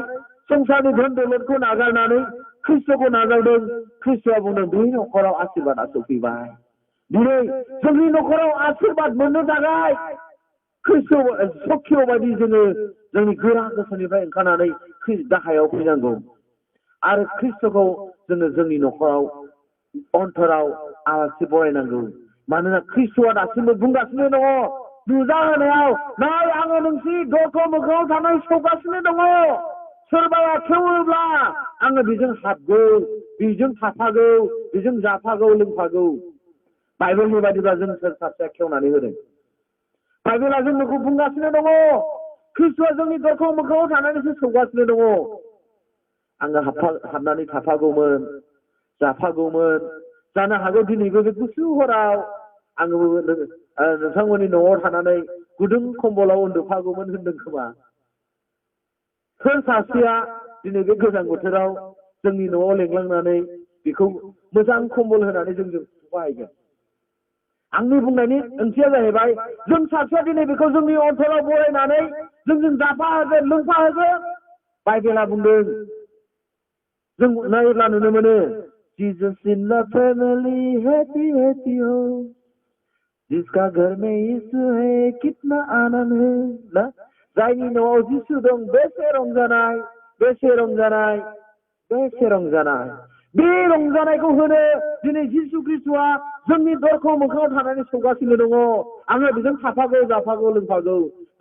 संसारनि धोन दौलतखौ नागारनानै ख्रिस्ट'खौ नाजावदों ख्रिस्ट'आ बुंदों बे न'खराव आशीर्बादा सफैबाय दिनै जोंनि न'खराव आशीर्बाद मोननो थाखाय सखिय' बायदि जोङो जोंनि गोरा गोसोनिफ्राय ओंखारनानै गाहायाव फैनांगौ आरो ख्रिस्ट'खौ जोङो जोंनि न'खराव अन्तराव आलासि बरायनांगौ मानोना ख्रिस्ट'आ दासिमबो बुंगासिनो दङ नुजाहोनायाव नाय आङो नोंसोरनि दरखं मोखाङाव थानाय सौगासिनो दङ सोरबाया खेवोब्ला आङो बेजों हाबगौ बेजों थाफागौ बेजों जाफागौ लोंफागौ बाइबेलनि बायदिब्ला जों सोर सासेया खेवनानै होदों बाइबेला जोंखौ बुंगासिनो दङ ख्रिस्ट'आ जोंनि दरखं मोखाङाव थानानैसो सौगासिनो दङ आङो हाबनानै थाफागौमोन जाफागौमोन जानो हागौ दिनैबो बे गुसु हराव आङो नोंथांमोननि न'आव थानानै गुदुं खम्बलाव उन्दुफागौमोन होनदों खोमा सोर सासेया दिनै बे गोजां बोथोराव जोंनि न'आव लेंलांनानै बेखौ मोजां खम्बल होनानै जोंजों बाहायगोन आंनि बुंनायनि ओंथिया जाहैबाय जों सासेया दिनै बेखौ जोंनि अनसलाव बरायनानै जोंजों जाफाहोगोन लोंफाहोगोन बाइबेला बुंदों जों नायोब्ला नुनो मोनो Jesus in the family happy happy हो जिसका घर में यीशु है कितना आनंद है ना जायनि न'आव जिसु दं बेसे रंजानाय बेसे रंजानाय बेसे रंजानाय बे रंजानायखौ होनो दिनै जिसु ख्रिस्ट'आ जोंनि दरखं मोखाङाव थानानै सौगासिनो दङ आङो बेजों थाफागौ जाफागौ लोंफागौ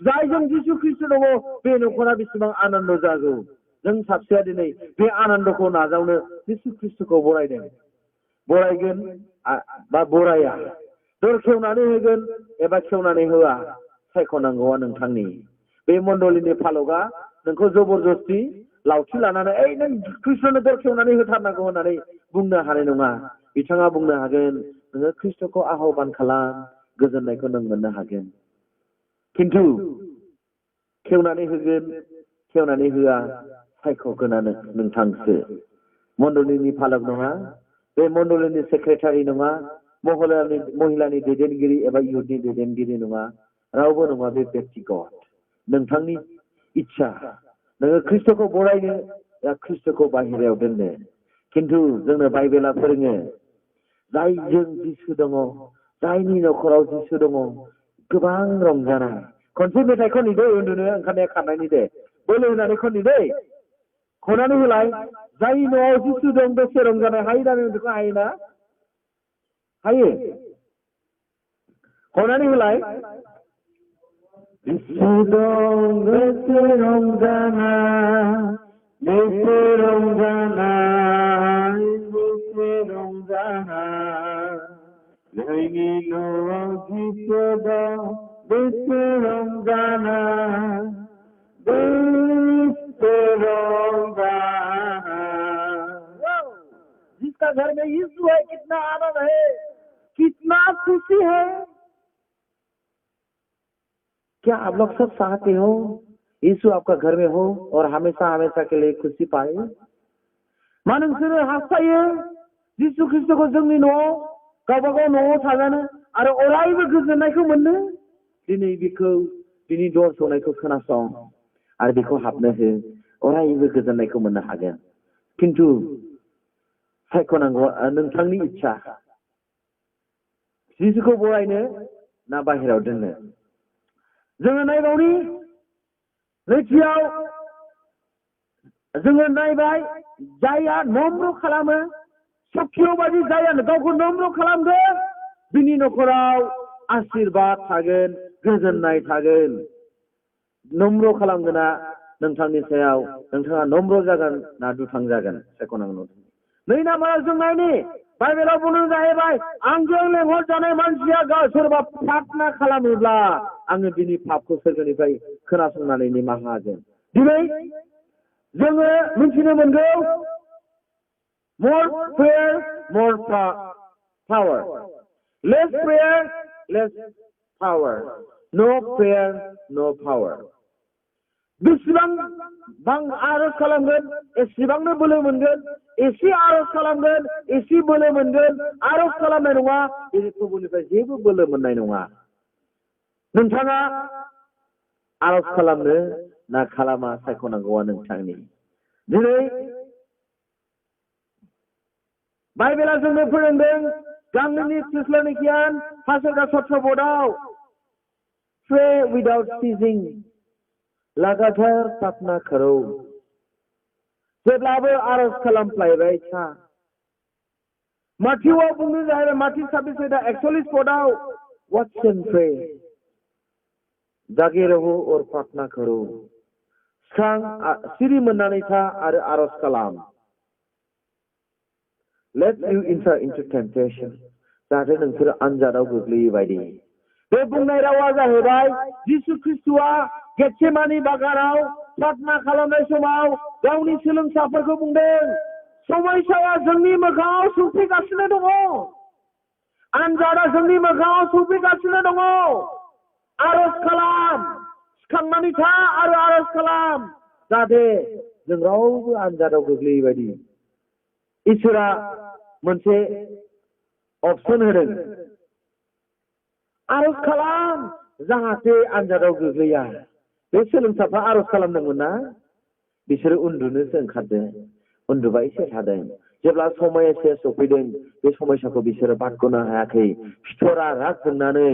जायजों जिसु ख्रिस्ट' दङ बे न'खरा बेसेबां आनन्द जागौ जों सासेया दिनै बे आनन्दखौ नाजावनो जिसु ख्रिस्ट'खौ बरायगोन बा बराया दर खेवनानै होगोन एबा खेवनानै होआ सायख'नांगौआ नोंथांनि बे मण्डलिनि फालकआ नोंखौ जबरदस्ति लावथि लानानै ओइ नों ख्रिस्ट'नो दर खेवनानै होथारनांगौ होननानै बुंनो हानाय नङा बिथाङा बुंनो हागोन नोङो ख्रिस्ट'खौ आह्वान खालाम गोजोननायखौ नों मोननो हागोन खिन्थु खेवनानै होगोन खेवनानै होआ सायख'गोनानो नोंथांसो मण्डलिनि फालक नङा बे मण्डलिनि सेक्रेटारि नङा महिलानि दैदेनगिरि एबा इयुथनि दैदेनगिरि नङा रावबो नङा बे बेक्तिगत नोंथांनि इच्छा नोङो ख्रिस्ट'खौ बरायनो या ख्रिस्ट'खौ बाहेरायाव दोननो खिन्थु जोंनो बाइबेला फोरोङो जायजों जिसु दङ जायनि न'खराव जिसु दङ गोबां रंजानाय खनसे मेथाइ खननिदै उन्दुनो ओंखारनाया खारनायनि दे बोलो होनानै खननिदै खनानै होलाय जाय न'आव जिसु दं बेसे रंजानाय हायो दा बेखौ हायोना हायो खनानै होलाय Sedang berseronggana, berseronggana, berseronggana. Lagi lagi sedang berseronggana, berseronggana. जिसका घर में यीशु है कितना आनंद है, कितना खुशी है। क्या आप लोग सब चाहते हो यीशु आपका घर में हो और हमेशा हमेशा के लिए खुशी पाए? मा नोंसोरो हास्थायो यीशु ख्रिस्टखौ जोंनि न'आव गावबागाव न'आव थाजानो आरो अरायबो गोजोननायखौ मोननो? दिनै बेखौ बिनि दर सौनायखौ खोनासं आरो बेखौ हाबनो हो, अरायबो गोजोननायखौ मोननो हागोन। खिन्थु सायख'नांगौ नोंथांनि इच्छा, यीशुखौ बरायनो ना बाहेरायाव दोननो। जोङो नायबावनि नैथियाव जोङो नायबाय जायहा नम्र खालामो, सखिय बायदि जायहा गावखौ नम्र खालामगोन बिनि न'खराव आशीर्बाद थागोन, गोजोननाय थागोन। नम्र खालामगोना नोंथांनि सायाव, नोंथाङा नम्र जागोन ना दुथां जागोन सायख'नांगौ। नै नाम्बाराव जों नायनि बाइबेलाव बुंनाय जाहैबाय आंजों लेंहरजानाय मानसिया सोरबा प्रार्थना खालामोब्ला आङो बिनि पापखौ सोरगोनिफ्राय खोनासंनानै निमाहा होगोन। दिनै जोङो मिथिनो मोनगौ more prayer more power, less prayer less power, no prayer no power। बेसेबां आरज खालामगोन एसेबांनो बोलो मोनगोन, एसे आरज खालामगोन एसे बोलो मोनगोन, आरज खालामनाय नङा बे प्रभुनिफ्राय जेबो बोलो मोननाय नङा। नोंथाङा आरज खालामनो ना खालामा सायख'नांगौआ नोंथांनि। दिनै बाइबेला जोंनो फोरोंदों गांनोनि खृष्टनि गियान पासगा सत्रबोधाव pray without ceasing, लगातार प्रार्थना करो, जेब्लाबो आरज खालामफ्लायबाय था। माथिआव बुंनो जाहैबाय माथि 26:41 पदाव watch and pray, जागे रहो और प्रार्थना करो, सिरि मोननानै था आरो आरज खालाम। Let you enter into temptation, जाहाथे नोंसोर आनजादाव गोग्लैयै बायदि। बे बुंनाय रावा जाहैबाय जिसु ख्रिस्टआ गेटसेमानि बागानाव प्रार्थना खालामनाय समाव गावनि सोलोंसाफोरखौ बुंदों समयसाया जोंनि मोखाङाव सौफैगासिनो दङ, आनजादा जोंनि मोखाङाव सौफैगासिनो दङ, आरज खालाम, सिखांनानै था आरो आरज खालाम, जाहाथे जों रावबो आनजादाव गोग्लैयै बायदि। इसोरा मोनसे अपसन होदों, आरज खालाम जाहाथे आनजादाव गोग्लैया। बे सोलोंसाफ्रा आरज खालामदोंमोन ना, बिसोरो उन्दुनोसो ओंखारदों, उन्दुबायसो थादों। जेब्ला समयसा सफैदों बे समयसाखौ बिसोरो बारग'नो हायाखै। फिथरा राग जोंनानै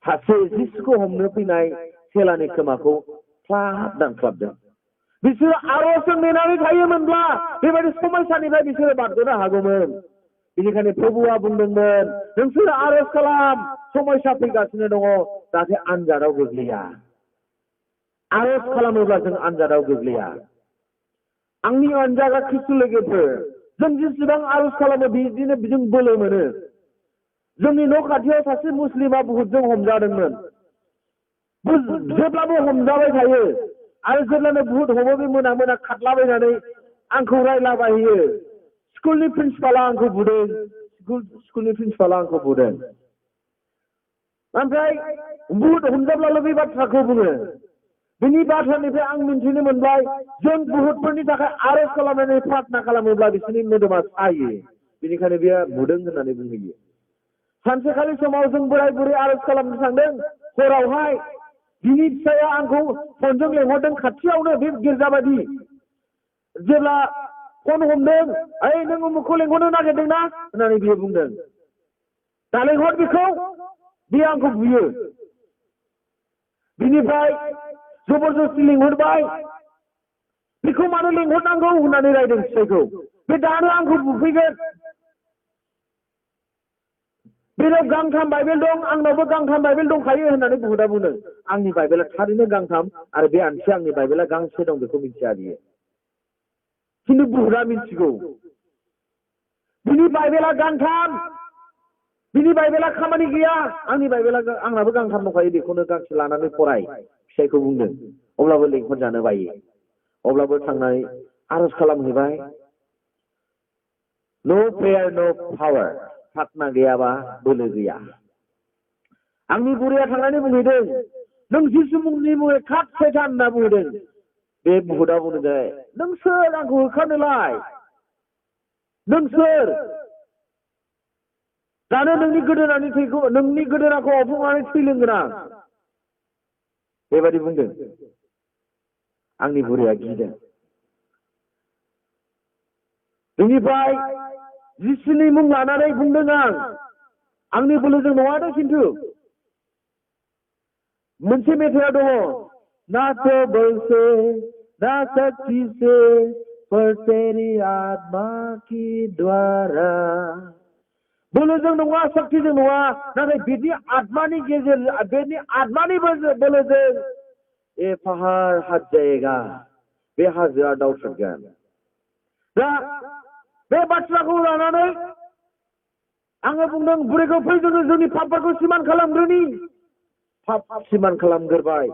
सासे जिसुखौ हमनो फैनाय सेलानि खोमाखौ ख्लाब दानख्लाबदों। बिसोरो आरजजों नेनानै थायोमोनब्ला बेबायदि समयसानिफ्राय बिसोरो बारग'नो हागौमोन। बेनिखायनो प्रभुआ बुंदोंमोन नोंसोर आरज खालाम, समयसा फैगासिनो दङ जाहाथे आनजादाव गोग्लैया। आरज खालामोब्ला जों आनजादाव गोग्लैया। आंनि अनजागा ख्रिस्टु लोगोफोर, जों जेसेबां आरज खालामो बिदिनो जों बोलो मोनो। जोंनि न' खाथियाव सासे मुस्लिमा बुहुदजों हमजादोंमोन, जेब्लाबो हमजाबाय थायो आरो जेब्लानो बुहुद हमो बे मोना मोना खारलाबायनानै आंखौ रायलाबायहैयो। स्कुलनि प्रिन्सिपाला आंखौ बुदों, स्कुलनि प्रिन्सिपाला आंखौ बुदों। ओमफ्राय बुहुद हमजाब्लाल' बे बाथ्राखौ बुङो। बिनि बाथ्रानिफ्राय आं मिन्थिनो मोनबाय जों बुहुदफोरनि थाखाय आरज खालामनानै प्रार्थना खालामोब्ला बिसोरनि मोदोमा सायो, बेनिखायनो बेयो बुदों होननानै बुंहैयो। सानसेखालि समाव जों बोराय बुरै आरज खालामनो थांदों हरावहाय। बिनि फिसाया आंखौ फनजों लेंहरदों खाथियावनो, बे गिर्जा बायदि। जेब्ला फन हमदों, ओइ नों उमुखखौ लेंहरनो नागिरदों ना होननानै बियो बुंदों। दा लेंहर बेखौ, बे आंखौ बुयो। बिनिफ्राय जबरदस्ति लेंहरबाय, बेखौ मानो लेंहरनांगौ होननानै रायदों फिसाइखौ, बे दानो आंखौ बुफैगोन। बेनाव गांथाम बाइबेल दं आंनावबो गांथाम बाइबेल दंखायो होननानै बुहुदा बुंदों आंनि बाइबेला थारैनो गांथाम आरो बे आनसिया आंनि बाइबेला गांसे दं बेखौ मिथिया बियो खिन्थु बुहुदा मिथिगौ बिनि बाइबेला गांथाम बिनि बाइबेला खामानि गैया आंनि बाइबेला आंनाबो गांथाम दंखायो बेखौनो गांसे लानानै फराय फिसायखौ बुंदों अब्लाबो लेंहर जानो बायो अब्लाबो थांनानै आरज खालामहैबाय नो प्रेयार नो पावार प्रार्थना गैयाबा बोलो गैया आंनि बुरैया थांनानै बुंहैदों नों जिसु मुंनि मुङै खाथ सैतान होनना बुंहैदों बे बुहुदा बुंदों दे नों सोर आंखौ होखारनोलाय नों सोर दानो नोंनि गोदोनानि थैखौ नोंनि गोदोनाखौ अफुंनानै थै लोंगोन आं बेबायदि बुंदों आंनि बुरैया गिदों बेनिफ्राय जिसुनि मुं लानानै बुंदों आंनि बोलोजों नङा दे खिन्थु मोनसे मेथाइया दङ ना तो बल से ना शक्ति से पर तेरी आत्मा की द्वारा बोलोजों नङा शक्तिजों नङा नाथाय बिनि आत्मानि गेजेरजों बेनि आत्मानि बोलोजों ए पहाड़ हाथ जाएगा बे हाजोआ दावथ्रोदगोन दा बे बाथ्राखौ लानानै आङो बुंदों बुरैखौ फै जोङो जोंनि पापफोरखौ सिमान खालामग्रोनि पाप सिमान खालामग्रोबाय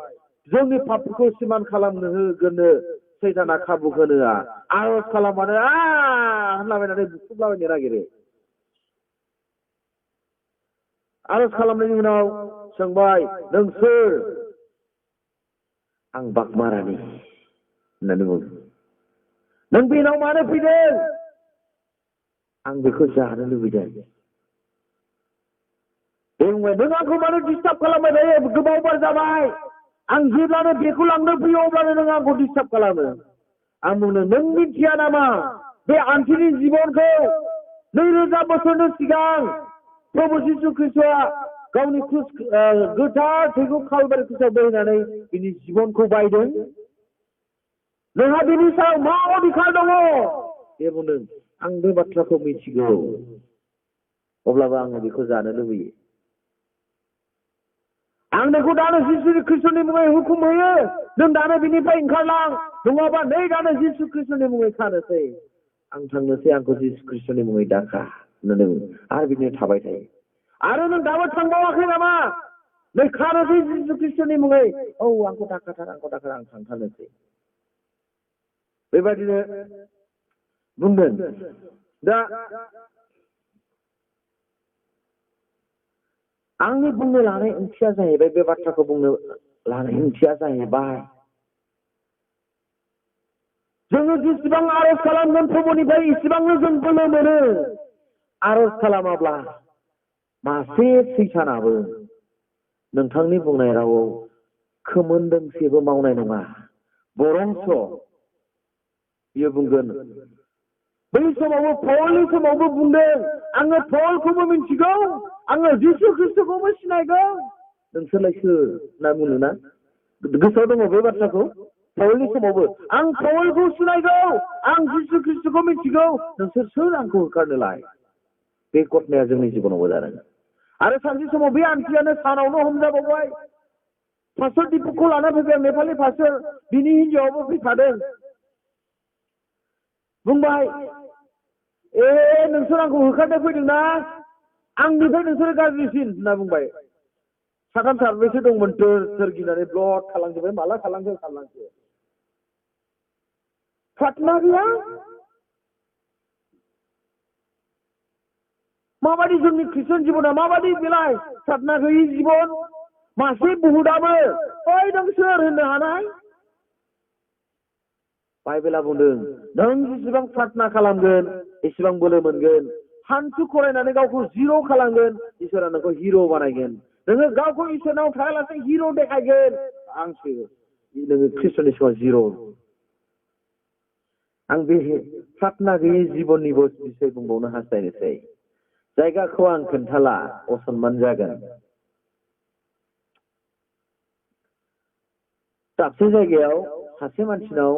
जोंनि पापफोरखौ सिमान खालामनो होगोनो सैताना खाबु होनोआ आरज खालामबानो होनलाबायनानै बुख्रुबलाबायनो नागिरो आरज खालामनायनि उनाव सोंबाय नों सोर आं बागमारानि होननानै बुङो नों बेनाव मानो फैदों आं बेखौ जानो लुबैदों बे बुंबाय नों आंखौ मानो डिस्टार्ब खालामबाय थायो गोबाव बार जाबाय आं जेब्लानो बेखौ लांनो फैयो अब्लानो नों आंखौ डिस्टार्ब खालामो आं बुंदों नों मिथिया नामा बे आन्थिनि जिबनखौ 2000 बोसोरनि सिगां प्रभु जिसु ख्रिस्टआ गावनि गोथार थैखौ कालभारि क्रुसाव बोहैनानै बिनि जिबनखौ बायदों नोंहा बिनि सायाव मा अधिकार दङ बे बुंदों आं बे बाथ्राखौ मिथिगौ अब्लाबो आङो बेखौ जानो लुबैयो आं नोंखौ दानो जिसु ख्रिस्टनि मुङै हुकुम होयो नों दानो बिनिफ्राय ओंखारलां नङाबा नै दानो जिसु ख्रिस्टनि मुङै खानोसै आं थांनोसै आंखौ जिसु ख्रिस्टनि मुङै दाखा होननानै बुङो आरो बिदिनो थाबाय थायो आरो नों दाबो थांबावाखै नामा नै खानोसै जिसु ख्रिस्टनि मुङै औ आंखौ दाखाथार आं थांथारनोसै बेबायदिनो बुंदों दा आंनि बुंनो लानाय ओंथिया जाहैबाय बे बाथ्राखौ बुंनो लानाय ओंथिया जाहैबाय जोङो जेसेबां आरज खालामगोन प्रभुनिफ्राय इसेबांनो जों बोलो मोनो आरज खालामाब्ला मासे सैतानाबो नोंथांनि बुंनाय रावाव खोमोन दोंसेबो मावनाय नङा बरंस बियो बुंगोन बै समावबो पलनि समावबो बुंदों आङो पलखौबो मिथिगौ आङो जिसु ख्रिस्टखौबो सिनायगौ नोंसोरलाय सोर होनना बुङो ना गोसोआव दङ बे बाथ्राखौ पलनि समावबो आं पलखौ सिनायगौ आं जिसु ख्रिस्टखौ मिथिगौ नोंसोर सोर आंखौ होखारनोलाय बे घटनाया जोंनि जिबनावबो जादों आरो सानसे समाव बे आन्थियानो सानावनो हमजाबावबाय पास्टर दिपुखौ लाना फैबाय नेपालि पास्टर बिनि हिन्जावाबो फैफादों बुंबाय नोंसोर आंखौ होखारनो फैदोंना आंनिफ्राय नोंसोर गाज्रिसिन होनना बुंबाय साथाम साब्रैसो दंमोन सोर गिनानै ब्लड खालामजोब्बाय माला खालामखो सानलांसो प्रार्थना गैया माबायदि जोंनि ख्रिस्टियान जिबना माबायदि बेलाय प्रार्थना गैयि जिबन मासे बुहुदाबो ओइ नों सोर होननो हानाय बाइबेला बुंदों नों जेसेबां प्रार्थना खालामगोन एसेबां बोलो मोनगोन सानसु फरायनानै गावखौ जिर' खालामगोन इसोरा नोंखौ हिर' बानायगोन नोङो गावखौ इसोरनाव थायालासे हिर' देखायगोन आंसो नोङो ख्रिस्ट'नि सिगाङाव जिर' आं बे प्रार्थना गैयै जिबननि बिसय बुंबावनो हास्थायनोसै जायगाखौ आं खोन्थाला असनमान जागोन दाबसे जायगायाव सासे मानसिनाव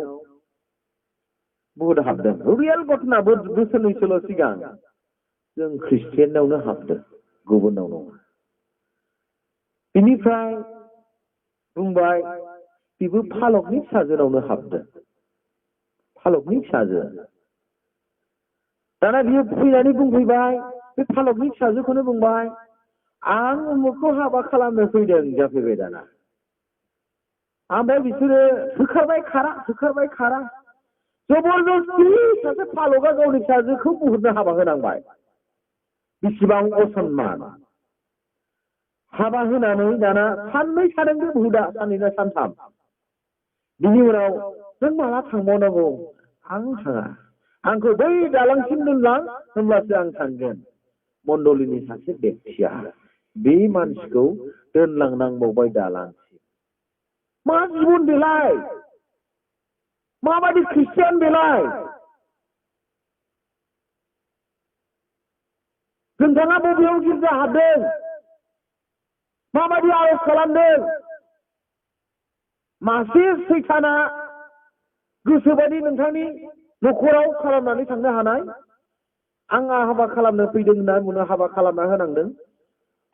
बुहुद हाबदों रियेल घटना बोसोरनैसोल' सिगां जों ख्रिस्टियानावनो हाबदों गुबुनाव नङा बिनिफ्राय बुंबाय बिबो फालकनि फिसाजोनावनो हाबदों फालकनि फिसाजो दाना बियो फैनानै बुंफैबाय बे फालकनि फिसाजोखौनो बुंबाय आं उमुखखौ हाबा खालामनो फैदों जाफैबाय दाना ओमफ्राय बिसोरो होखारबाय खारा जबरदस्ति सासे फालकआ गावनि फिसाजोखौ बुहुदनो हाबा होनांबाय बेसेबां असनमान हाबा होनानै दाना साननै थादों बे बुहुदा साननैना सानथाम बिनि उनाव नों माला थांबावनांगौ आं थाङा आंखौ बै दालांसिम दोनलां होमब्लासो आं थांगोन मण्डलिनि सासे बेक्तिया बे मानसिखौ दोनलांनांबावबाय दालांसिम मा जिबन बेलाय माबायदि ख्रिस्टियान बेलाय नोंथाङा बबेयाव गिर्जा हाबदों माबायदि आरज खालामदों मासे सैताना गोसोबायदि नोंथांनि न'खराव खालामनानै थांनो हानाय आंहा हाबा खालामनो फैदों होनना बुंनो हाबा खालामना होनांदों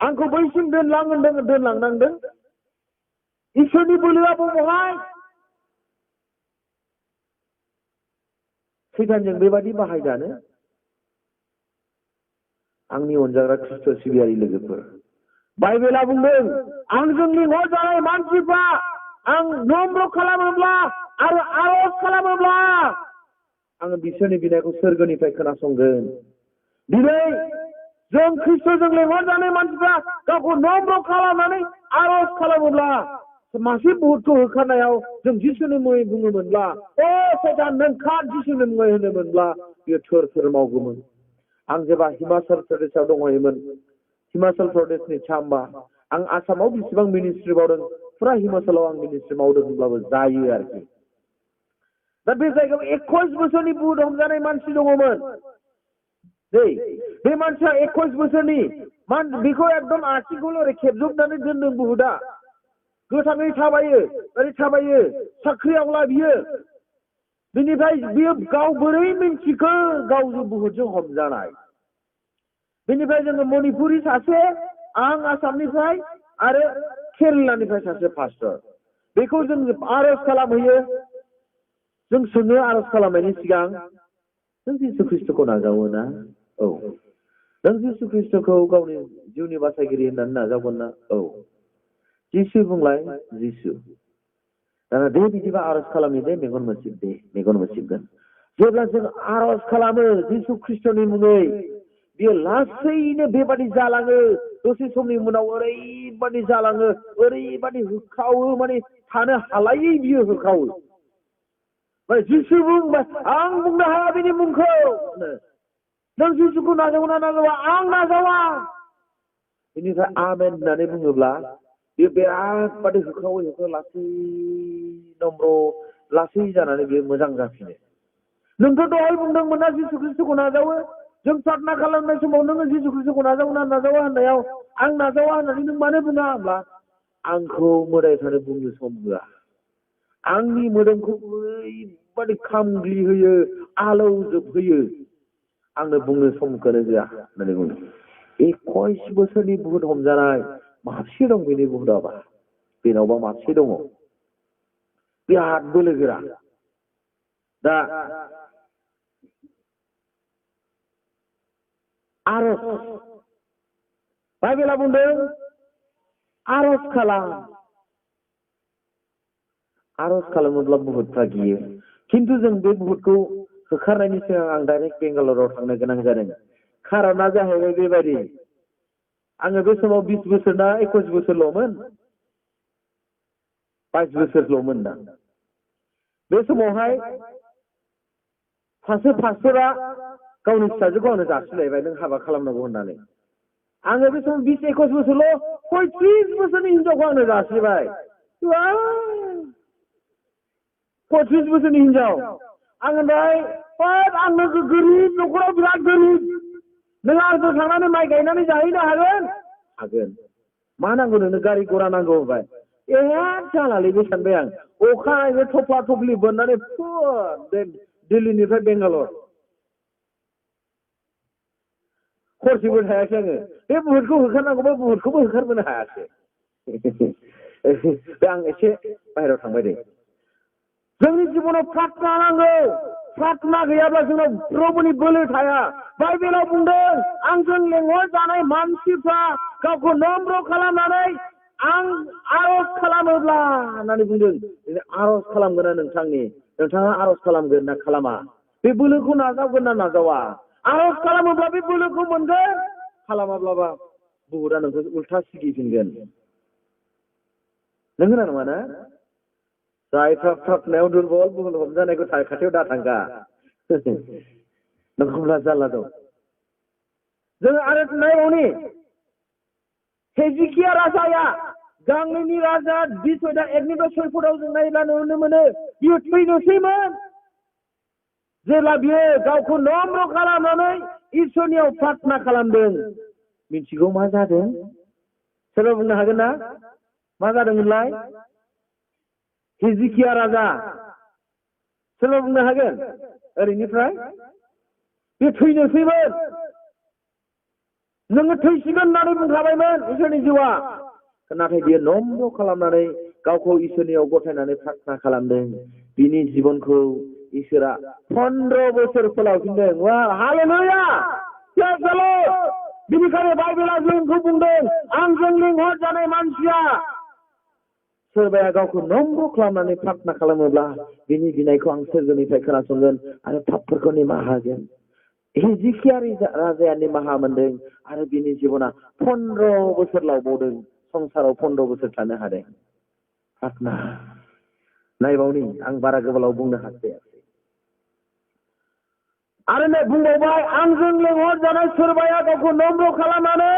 आंखौ बैसिम दोनलांनांदों इसोरनि बोलोआ बबेहाय सैतानजों बेबायदि बाहायजानो आंनि अनजाग्रा ख्रिस्ट' सिबियारि लोगोफोर बाइबेला बुंदों आंजों लिंहरजानाय मानसिफ्रा आं नम्र खालामोब्ला आरो आरज खालामोब्ला आङो बिसोरनि बिनायखौ सोरगोनिफ्राय खोनासंगोन दिनै जों ख्रिस्ट'जों लिंहरजानाय मानसिफ्रा गावखौ नम्र खालामनानै आरज खालामोब्ला मासे बुहुदखौ होखारनायाव जों जिसुनि मुङै बुङोमोनब्ला अ सैतान नों खार जिसुनि मुङै होनोमोनब्ला बियो थोर मावगौमोन आं जेब्ला हिमाचल प्रदेशआव दंहैयोमोन हिमाचल प्रदेशनि चाम्बा आं आसामाव बेसेबां मिनिस्ट्रि मावदों फुरा हिमाचलाव आं मिनिस्ट्रि मावदों होनब्लाबो जायो आरोखि दा बे जायगायाव 21 बोसोरनि बुहुद हमजानाय मानसि दङमोन बे मानसिया 21 बोसोरनि बेखौ एकदम आथिंखौ ओरै खेबजोबनानै दोनदों बुहुदा गोथाङै थाबायो ओरै थाबायो साख्रियावला बियो बिनिफ्राय बियो गाव बोरै मिन्थिखो गावजों बुहुदजों हमजानाय बेनिफ्राय जोङो मणिपुरि सासे आं आसामनिफ्राय आरो केरेलानिफ्राय सासे पास्टर बेखौ जों आरज खालामहैयो जों सोङो आरज खालामनायनि सिगां नों जिसु ख्रिस्ट'खौ नाजावो ना औ नों जिसु ख्रिस्ट'खौ गावनि जिउनि बासायगिरि होननानै नाजावगोन ना औ जिसु बुंलाय जिसु दाना दे बिदिबा आरज खालामनि दे मेगन मोनसिबगोन जेब्ला जों आरज खालामो जिसु ख्रिस्ट'नि मुङै बियो लासैनो बेबादि जालाङो दसे समनि उनाव ओरैबादि जालाङो ओरैबादि होख्रावो माने थानो हालायै बियो होख्रावो जिसु बुंबाय आं बुंनो हाया बिनि मुंखौ नों जिसुखौ नाजावो ना नाजावा आं नाजावा बेनिफ्राय आमेन होननानै बुङोब्ला बियो बिराद बादि होख्रावो लासै नम्र लासै जानानै बियो मोजां जाफिनो नोंथ' दहाय बुंदोंमोन ना जिसु ख्रिस्ट'खौ नाजावो जों प्रार्थना खालामनाय समाव नोङो जिसु ख्रिस्ट'खौ नाजावो ना नाजावा होननायाव आं नाजावा होननानै नों मानो बुङा होनब्ला आंखौ मोदायफ्रानो बुंनो सम होआ आंनि मोदोमखौ ओरैबादि खामग्लि होयो आलौजोबहोयो आंनो बुंनो समखौनो होआ होननानै बुङो 21 बोसोरनि बुहुद हमजानाय मासे दं बेनि बुहुदाबा बेनावबा मासे दङ बिराद बोलो गोरा दा आरज बाइबेला बुंदों आरज खालामोब्ला बुहुदफ्रा गियो खिन्थु जों बे बुहुदखौ होखारनायनि सिगां आं डाइरेक्ट बेंगालराव थांनो गोनां जादों खारना जाहैबाय बेबायदि आङो बे समाव 20 बोसोर ना 21 बोसोरल'मोन 22 बोसोरल'मोन दा बे समावहाय सासे पास्टरा गावनि फिसाजोखौ आंनो जासिलायबाय नों हाबा खालामनांगौ होननानै आङो बे समाव 20-21 बोसोरल' 35 बोसोरनि हिनजावखौ आंनो जासिबाय 35 बोसोरनि हिनजाव आं होनबाय आंनो गोरिब न'खराव बिराद गोरिब नों आंजों थांनानै माइ गायनानै जाहैनो हागोन मा नांगौ नोंनो गारि घरा नांगौ होनबाय जालालै बे सानबाय आं अखानायै थफ्ला थफ्लि बोननानै दिल्लीनिफ्राय बेंगालर हरसेबो थायाखै आङो बे बुहुदखौ होखारनांगौबा बुहुदखौबो होखारबोनो हायाखै बे आं एसे बाहेरायाव थांबाय दे जोंनि जिबनाव प्रार्थना नांगौ प्रार्थना गैयाब्ला जोंनाव प्रभुनि बोलो थाया बाइबेलाव बुंदों आंजों लेंहरजानाय मानसिफ्रा गावखौ नम्र खालामनानै आं आरज खालामोब्ला होननानै बुंदों आरज खालामगोन ना नोंथाङा आरज खालामगोन ना खालामा बे बोलोखौ नाजावगोन ना नाजावा आरज खालामोब्ला बे बोलोखौ मोनगोन खालामाब्लाबा बुहुदा नोंखौ उल्था सिगिफिनगोन नंगौना नङा ना जायफ्रा प्रार्थनायाव दुरबल बुहुल हमजानायखौ खाथियाव दा थांगा नोंखौब्ला जारला दं जों आरो नायबावनि हेजिकिया राजाया गांनैनि राजा 1:1-6 जों नायब्ला नुनो मोनो बियो थैनोसैमोन जेब्ला बियो गावखौ नम्र खालामनानै इसोरनियाव प्रार्थना खालामदों मिथिगौ मा जादों सोरबा बुंनो हागोन ना मा जादोंमोनलाय हेजिकिया राजा सोरबा बुंनो हागोन ओरैनिफ्राय बे थैनोसैमोन नोङो थैसिगोन होननानै बुंखाबायमोन इसोरनि जिउआ नाथाय बियो नम्र खालामनानै गावखौ इसोरनियाव गथायनानै प्रार्थना खालामदों बिनि जिबनखौ इसोरा 15 बोसोर फोलावफिनदों वा हालेलुया बिनिखायनो बाइबेला जोंखौ बुंदों आंजों लिंहरजानाय मानसिया सोरबाया गावखौ नम्र खालामनानै प्रार्थना खालामोब्ला बिनि बिनायखौ आं सोरगोनिफ्राय खोनासंगोन आरो पापफोरखौ निमाहा होगोन हेजिकिया राजाया निमाहा मोनदों आरो बिनि जिबना 15 बोसोर लावबावदों संसाराव 15 बोसोर थानो हादों प्रार्थना नायबावनि आं बारा गोबाव बुंनो हास्थायाखै आरो बुंबावबाय आंजों लेंहरजानाय सोरबाया गावखौ नम्र खालामनानै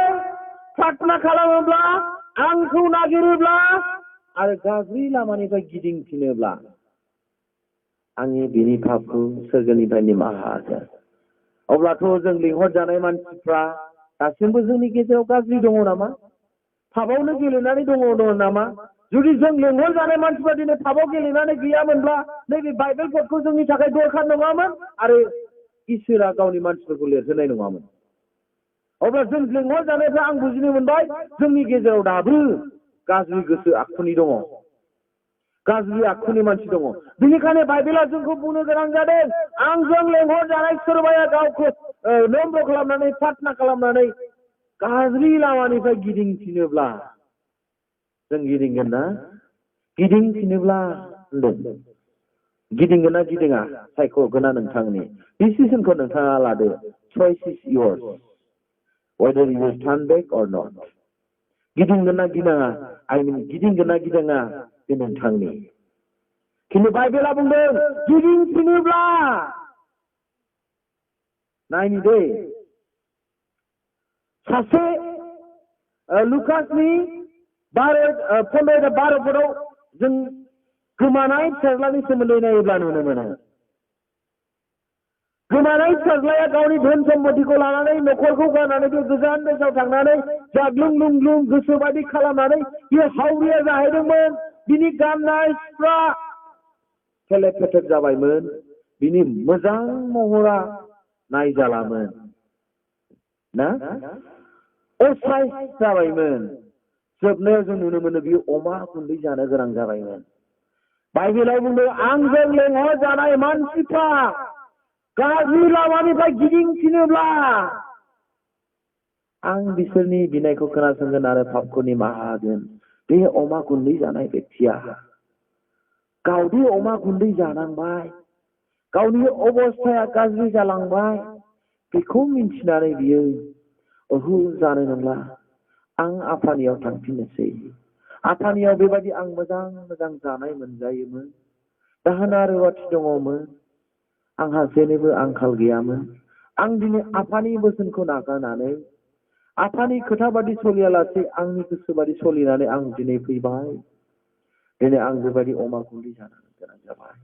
प्रार्थना खालामोब्ला आंखौ नागिरोब्ला आरो गाज्रि लामानिफ्राय गिदिंफिनोब्ला आंनि बिनि पापखौ सोरगोनिफ्राय निमाहा होगोन अब्लाथ' जों लिंहरजानाय मानसिफ्रा दासिमबो जोंनि गेजेराव गाज्रि दङ नामा पापावनो गेलेनानै दङ नामा जुदि जों लिंहरजानाय मानसिफ्रा दिनै पापाव गेलेनानै गैयामोनब्ला नैबे बाइबेल पदखौ जोंनि थाखाय दरखार नङामोन आरो इसोरा गावनि मानसिफोरखौ लिरहोनाय नङामोन अब्ला जों लिंहरजानायफ्रा आं बुजिनो मोनबाय जोंनि गेजेराव दाबो गाज्रि गोसो आखुनि दङ गाज्रि आखुनि मानसि दङ बेनिखायनो बाइबेला जोंखौ बुंनो गोनां जादों आंजों लेंहरजानाय सोरबाया गावखौ नम्र खालामनानै प्रार्थना खालामनानै गाज्रि लामानिफ्राय गिदिंफिनोब्ला जों गिदिंगोन ना गिदिंफिनोब्ला होनदों गिदिंगोन ना गिदिङा सायख'गोना नोंथांनि डिसिसनखौ नोंथाङा लादो choice is yours whether you will turn back or not गिदिंगोन ना गिनाङा गिदिंगोन ना गिदिङा बे नोंथांनि खिन्थु बाइबेला बुंदों गिदिंफिनोब्ला नायनि दे सासे लुकासनि 15-12 फोराव जों गोमानाय फिसाज्लानि सोमोन्दै नायोब्ला नुनो मोनो गोमानाय फिसाज्लाया गावनि धोन सम्पतिखौ लानानै न'खरखौ गारनानै बे गोजान देशआव थांनानै जाग्लुं लुंग्लुं गोसोबायदि खालामनानै बे हावरिया जाहैदोंमोन बिनि गाननायफ्रा थेलेब फेथेब जाबायमोन बिनि मोजां महरा नायजालामोन ना असाइस जाबायमोन जोबनायाव जों नुनो मोनो बियो अमा गुन्दै जानो गोनां जाबायमोन बाइबेलाव बुंदों आंजों लेंहरजानाय मानसिफ्रा गाज्रि लामानिफ्राय गिदिंफिनोब्ला आं बिसोरनि बिनायखौ खोनासंगोन आरो पापखौ निमाहा होगोन बे अमा गुन्दै जानाय बेक्तिया गावदि अमा गुन्दै जानांबाय गावनि अबस्थाया गाज्रि जालांबाय बेखौ मिन्थिनानै बियो ओहो जानो नंला आं आफानियाव थांफिननोसै आफानियाव बेबायदि आं मोजां मोजां जानाय मोनजायोमोन दाहोना रुवाथि दङमोन आंहा जेनिबो आंखाल गैयामोन आं दिनै आफानि बोसोनखौ नागारनानै आफानि खोथा बादि सोलियालासे आंनि गोसो बादि सोलिनानै आं दिनै फैबाय दिनै आं बेबायदि अमा गुन्दै जानो गोनां जाबाय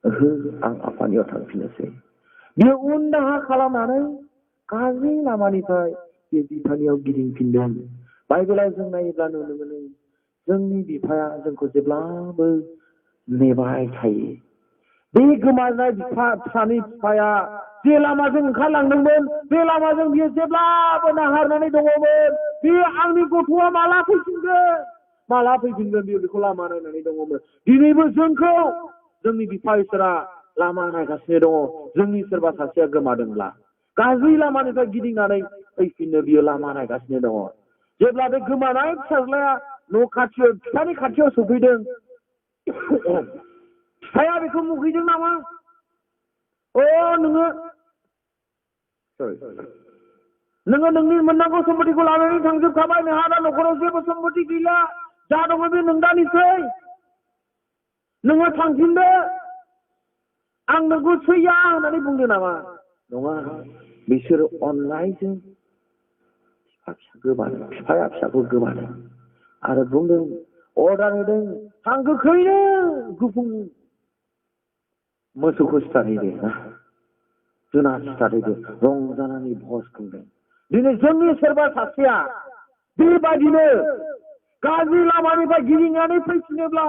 ओहो आं आफानियाव थांफिननोसै बियो उन दाहा खालामनानै गाज्रि लामानिफ्राय बे बिफानियाव गिदिंफिनदों बाइबेलाव जों नायोब्ला नुनो मोनो जोंनि बिफाया जोंखौ जेब्लाबो नेबाय थायो बे गोमानाय फिसानि बिफाया जे लामाजों ओंखारलांदोंमोन बे लामाजों बियो जेब्लाबो नागारनानै दङमोन। बे आंनि गथ'आ माला फैफिनगोन बियो बेखौ लामा नायनानै दङमोन। दिनैबो जोंखौ जोंनि बिफा इसोरा लामा नायगासिनो दङ। जोंनि सोरबा सासेया गोमादोंब्ला गाज्रि लामानिफ्राय गिदिंनानै फैफिननो बियो लामा नायगासिनो दङ। जेब्ला बे गोमानाय फिसाज्लाया न' खाथियाव बिफानि खाथियाव सफैदों बिफाया बेखौ मुगैदों नामा? नोङो नोंनि मोननांगौ सम्पतिखौ लानानै थांजोबखाबाय। नोंहा दा न'खराव जेबो सम्पति गैला। जा दङ बे नोंदानिसै। नोङो थांफिनदो। आं नोंखौ सैया होननानै बुंदो नामा? नङा। बिसोरो अननायजों बिफाया फिसाखौ गोमादों आरो बुंदों, अर्डार होदों, थां गोख्रैनो गुफुं मोसौखौ सिथारहैदो, जुनार सिथारहैदो। रंजानानै भज खुंदों। दिनै जोंनि सोरबा सासेया बेबायदिनो गाज्रि लामानिफ्राय गिदिंनानै फैफिनोब्ला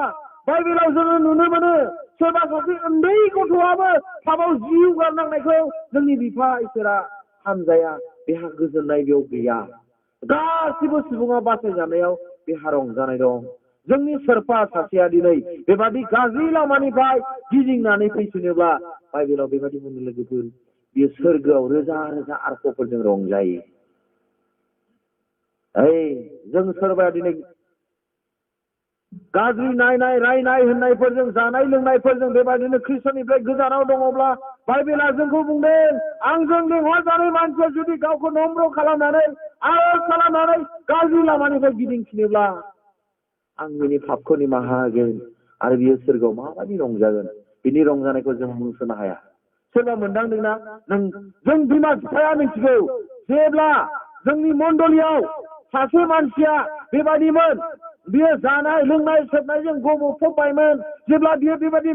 बाइबेलाव जोङो नुनो मोनो सोरबा सासे उन्दै गथ'आबो थाबाव जिउ गारनांनायखौ जोंनि बिफा इसोरा हामजाया। बेहा गोजोननाय बेयाव गैया। गासिबो सुबुङा बासायजानायाव बेहा रंजानाय दं। जोंनि सोरबा सासेया दिनै बेबादि गाज्रि लामानिफ्राय गिदिंनानै फैफिनोब्ला बाइबेलाव बेबादि बुंनो लोगोफोर, बियो सोरगोआव रोजा रोजा आरफफोरजों रंजायो। जों सोरबाया दिनै गाज्रि नायनाय रायनाय होननायफोरजों जानाय लोंनायफोरजों बेबायदिनो ख्रिस्टनिफ्राय गोजानाव दङब्ला बाइबेला जोंखौ बुंदों, आंजों लेंहरजानाय मानसिया जुदि गावखौ नम्र खालामनानै आरज खालामनानै गाज्रि लामानिफ्राय गिदिंफिनोब्ला आं बिनि पापखौ निमाहा होगोन आरो बियो सोरगोआव माबायदि रंजागोन। बिनि रंजानायखौ जों बुंस'नो हाया। सोरबा मोनदांदोंना? जों बिमा बिफाया मिथिगौ। जेब्ला जोंनि मण्डलियाव सासे मानसिया बेबायदिमोन, बियो जानाय लोंनाय सोबनायजों गब'फबबायमोन। जेब्ला बियो बेबायदि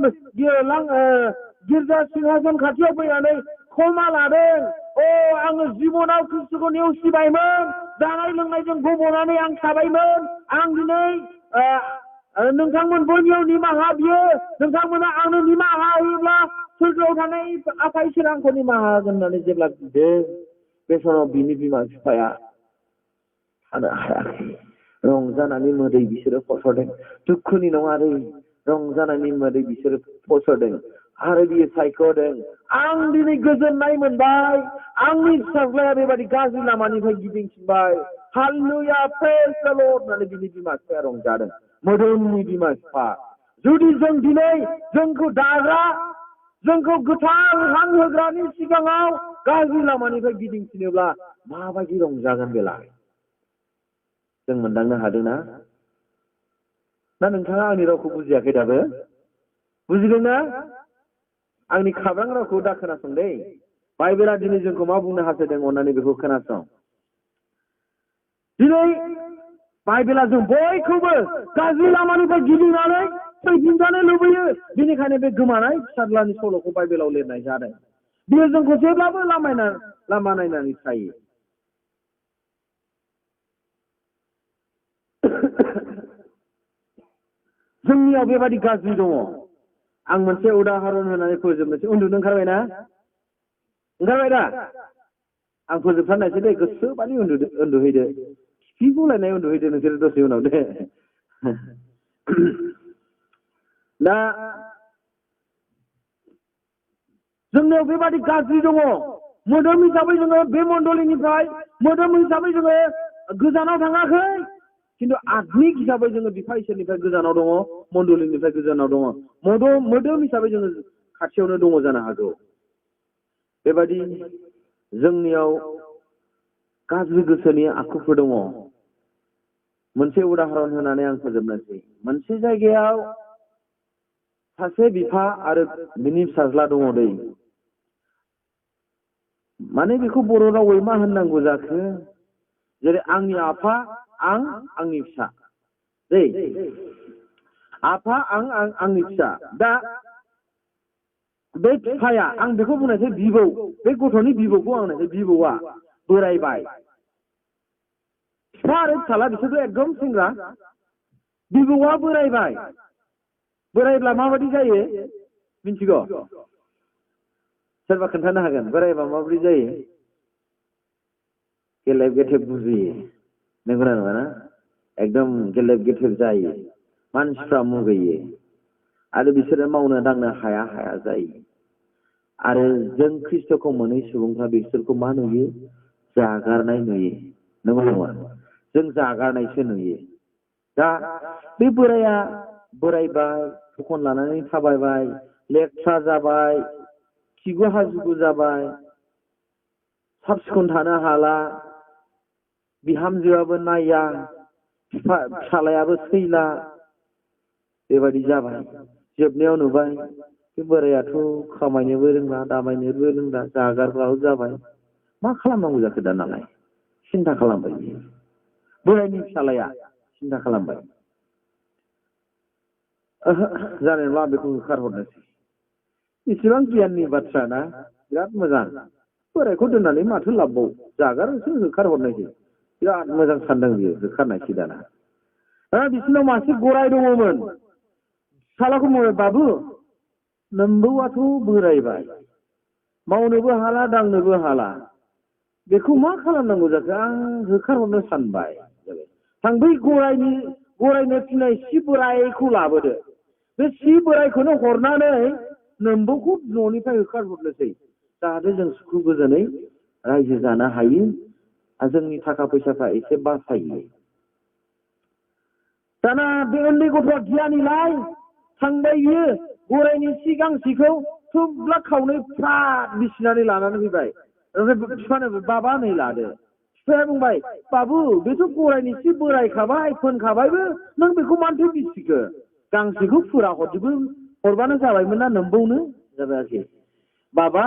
गिर्जा सिंहासन खाथियाव फैनानै क्षमा लादों, आङो जिबनाव ख्रिस्टखौ नेवसिबायमोन, जानाय लोंनायजों गब'नानै आं थाबायमोन, आं दिनै नोंथांमोन बयनियाव निमाहा बियो, नोंथांमोना आंनो निमाहा होयोब्ला सोरगोआव थानाय आफा इसोर आंखौ निमाहा होगोन होननानै जेब्ला बिदों, बे समाव बिनि बिमा बिफाया थानो हायाखै। रंजानानै मोदै बिसोरो फसरदों। दुखुनि नङा दै, रंजानायनि मोदै बिसोरो फसरदों आरो बियो सायख'दों, आं दिनै गोजोननाय मोनबाय, आंनि फिसाज्लाया बेबायदि गाज्रि लामानिफ्राय गिदिंफिनबाय, हालेलुया प्रेज द लर्ड होननानै बिनि बिमा बिफाया रंजादों। मोदोमनि बिमा बिफा। जुदि जों दिनै जोंखौ दाग्रा, जोंखौ गोथार हां होग्रानि सिगाङाव गाज्रि लामानिफ्राय गिदिंफिनोब्ला माबायदि रंजागोन बेलाय? जों मोनदांनो हादोंना? ना नोंथाङा आंनि रावखौ बुजियाखै दाबो? बुजिदोंना? आंनि खाब्रां रावखौ दा खोनासं दै। बाइबेला दिनै जोंखौ मा बुंनो हास्थायदों अननानै बेखौ खोनासं। दिनै बाइबेला जों बयखौबो गाज्रि लामानिफ्राय गिदिंनानै फैफिनजानो लुबैयो। बेनिखायनो बे गोमानाय फिसाज्लानि सल'खौ बाइबेलाव लिरनाय जादों। बियो जोंखौ जेब्लाबो लामा नायनानै थायो। जोंनियाव बेबायदि गाज्रि दङ। आं मोनसे उदाहरन होनानै फोजोबनोसै। उन्दुनो ओंखारबायना? ओंखारबाय दा? आं फोजोबथारनायसै दे, गोसोबादि उन्दुहैदो। खिफि बुलायनाय उन्दुहैदो नोंसोर दसे उनाव दे। दा जोंनियाव बेबादि गाज्रि दङ। मोदोम हिसाबै जोङो बे मण्डलिनिफ्राय मोदोम हिसाबै जोङो गोजानाव थाङाखै, खिन्थु आत्मिक हिसाबै जोङो बिफा इसोरनिफ्राय गोजानाव दङ, मण्डलिनिफ्राय गोजानाव दङ। मोदोम हिसाबै जोङो खाथियावनो दङ जानो हागौ। बेबायदि जोंनियाव गाज्रि गोसोनि आखुफोर दङ। मोनसे उदाहरन होनानै आं फोजोबनोसै। मोनसे जायगायाव सासे बिफा आरो बिनि फिसाज्ला दङ दै। माने बेखौ बर' रावै मा होननांगौ जाखो? जेरै आंनि आफा, आंनि फिसा दै। आफा, आंनि फिसा। दा बे बिफाया, आं बेखौ बुंनायसै बिबौ, बे गथ'नि बिबौखौ आं बुंनायसै। बिबौआ बोरायबाय। बिफा आरो फिसाला बिसोरबो एकदम सेंग्रा। बिबौआ बोरायबाय। बोरायब्ला माबायदि जायो? मिन्थिगौ सोरबा खोन्थानो हागोन बोरायबा माबोरै जायो गेलेब गेथेब बुजियो नंगौना नङा ना एकदम गेलेब गेथेब जायो मानसिफ्रा मुगैयो आरो बिसोरो मावनो दांनो हाया हाया जायो आरो जों ख्रिस्ट'खौ मोनै सुबुंफ्रा बिसोरखौ मा नुयो जागारनाय नुयो नंगौ नङा जों जागारनायसो नुयो दा बे बोराया बोरायबाय थखन लानानै थाबायबाय लेथ्रा जाबाय खिगु हासुगु जाबाय साब सिखोन थानो हाला बिहामजोआबो नाया फिसालायाबो सैला बेबायदि जाबाय जोबनायाव नुबाय बे बोरायाथ' खामायनोबो रोंला दामायनोबो रोंला जागारग्राबो जाबाय मा खालामनांगौ जाखो दानालाय सिन्था खालामबाय बियो बोरायनि फिसालाया सिन्था खालामबाय जानाय नंला बेखौ होखारहरनोसै इसेबां गियाननि बाथ्रा ना बिराद मोजां बोरायखौ दोननानै माथो लाबबाव जागारसो होखारहरनायसै बिराद मोजां सानदों बियो होखारनायसै दाना बिसोरनाव मासे गराय दङमोन फिसालाखौ बुंबाय बाबु नोम्बौआथ' बोरायबाय मावनोबो हाला दांनोबो हाला बेखौ मा खालामनांगौ जाखो आं होखारहरनो सानबाय थां बै गरायनो फिनाय सि बोरायखौ लाबोदो बे सि बोरायखौनो हरनानै नोम्बौखौ न'निफ्राय होखारहरनोसै जाहाथे जों सुखु गोजोनै रायजो जानो हायो जोंनि थाखा फैसाफ्रा एसे बासायो दाना बे उन्दै गथ'आ गियानिलाय थांबाय बियो गरायनि सि गांसेखौ थुब्ला खावनै फ्राद बिसिनानै लानानै फैबाय ओमफ्राय बिफानो बाबा नै लादो बिफाया बुंबाय बाबु बेथ' गरायनि सि बोरायखाबाय फोनखाबायबो नों बेखौ मानोथो बिसिखो गांसेखौ फुरा हरबानो जाबायमोन ना नोम्बौनो जाबायाखै बाबा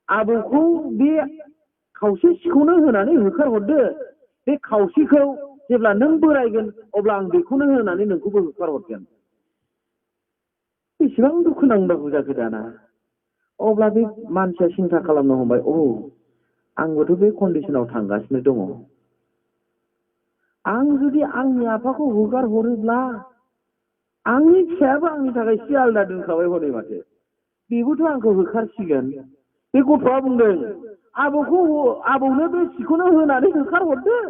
आबौखौ बे खावसे सिखौनो होनानै होखारहरदो बे खावसेखौ जेब्ला नों बोरायगोन अब्ला आं बेखौनो होनानै नोंखौबो होखारहरगोन बेसेबां दुखु नांबावगौ जाखो दाना अब्ला बे मानसिया सिन्था खालामनो हमबाय आंबोथ' बे कन्डिसनाव थांगासिनो दङ आं जुदि आंनि आफाखौ हगारहरोब्ला आंनि फिसायाबो आंनि थाखाय सि आलादा दोनखाबाय हनै माथो बेबोथ' आंखौ होखारसिगोन बे गथ'आ बुंदों आबौनो बे सिखौनो होनानै होखारहरदो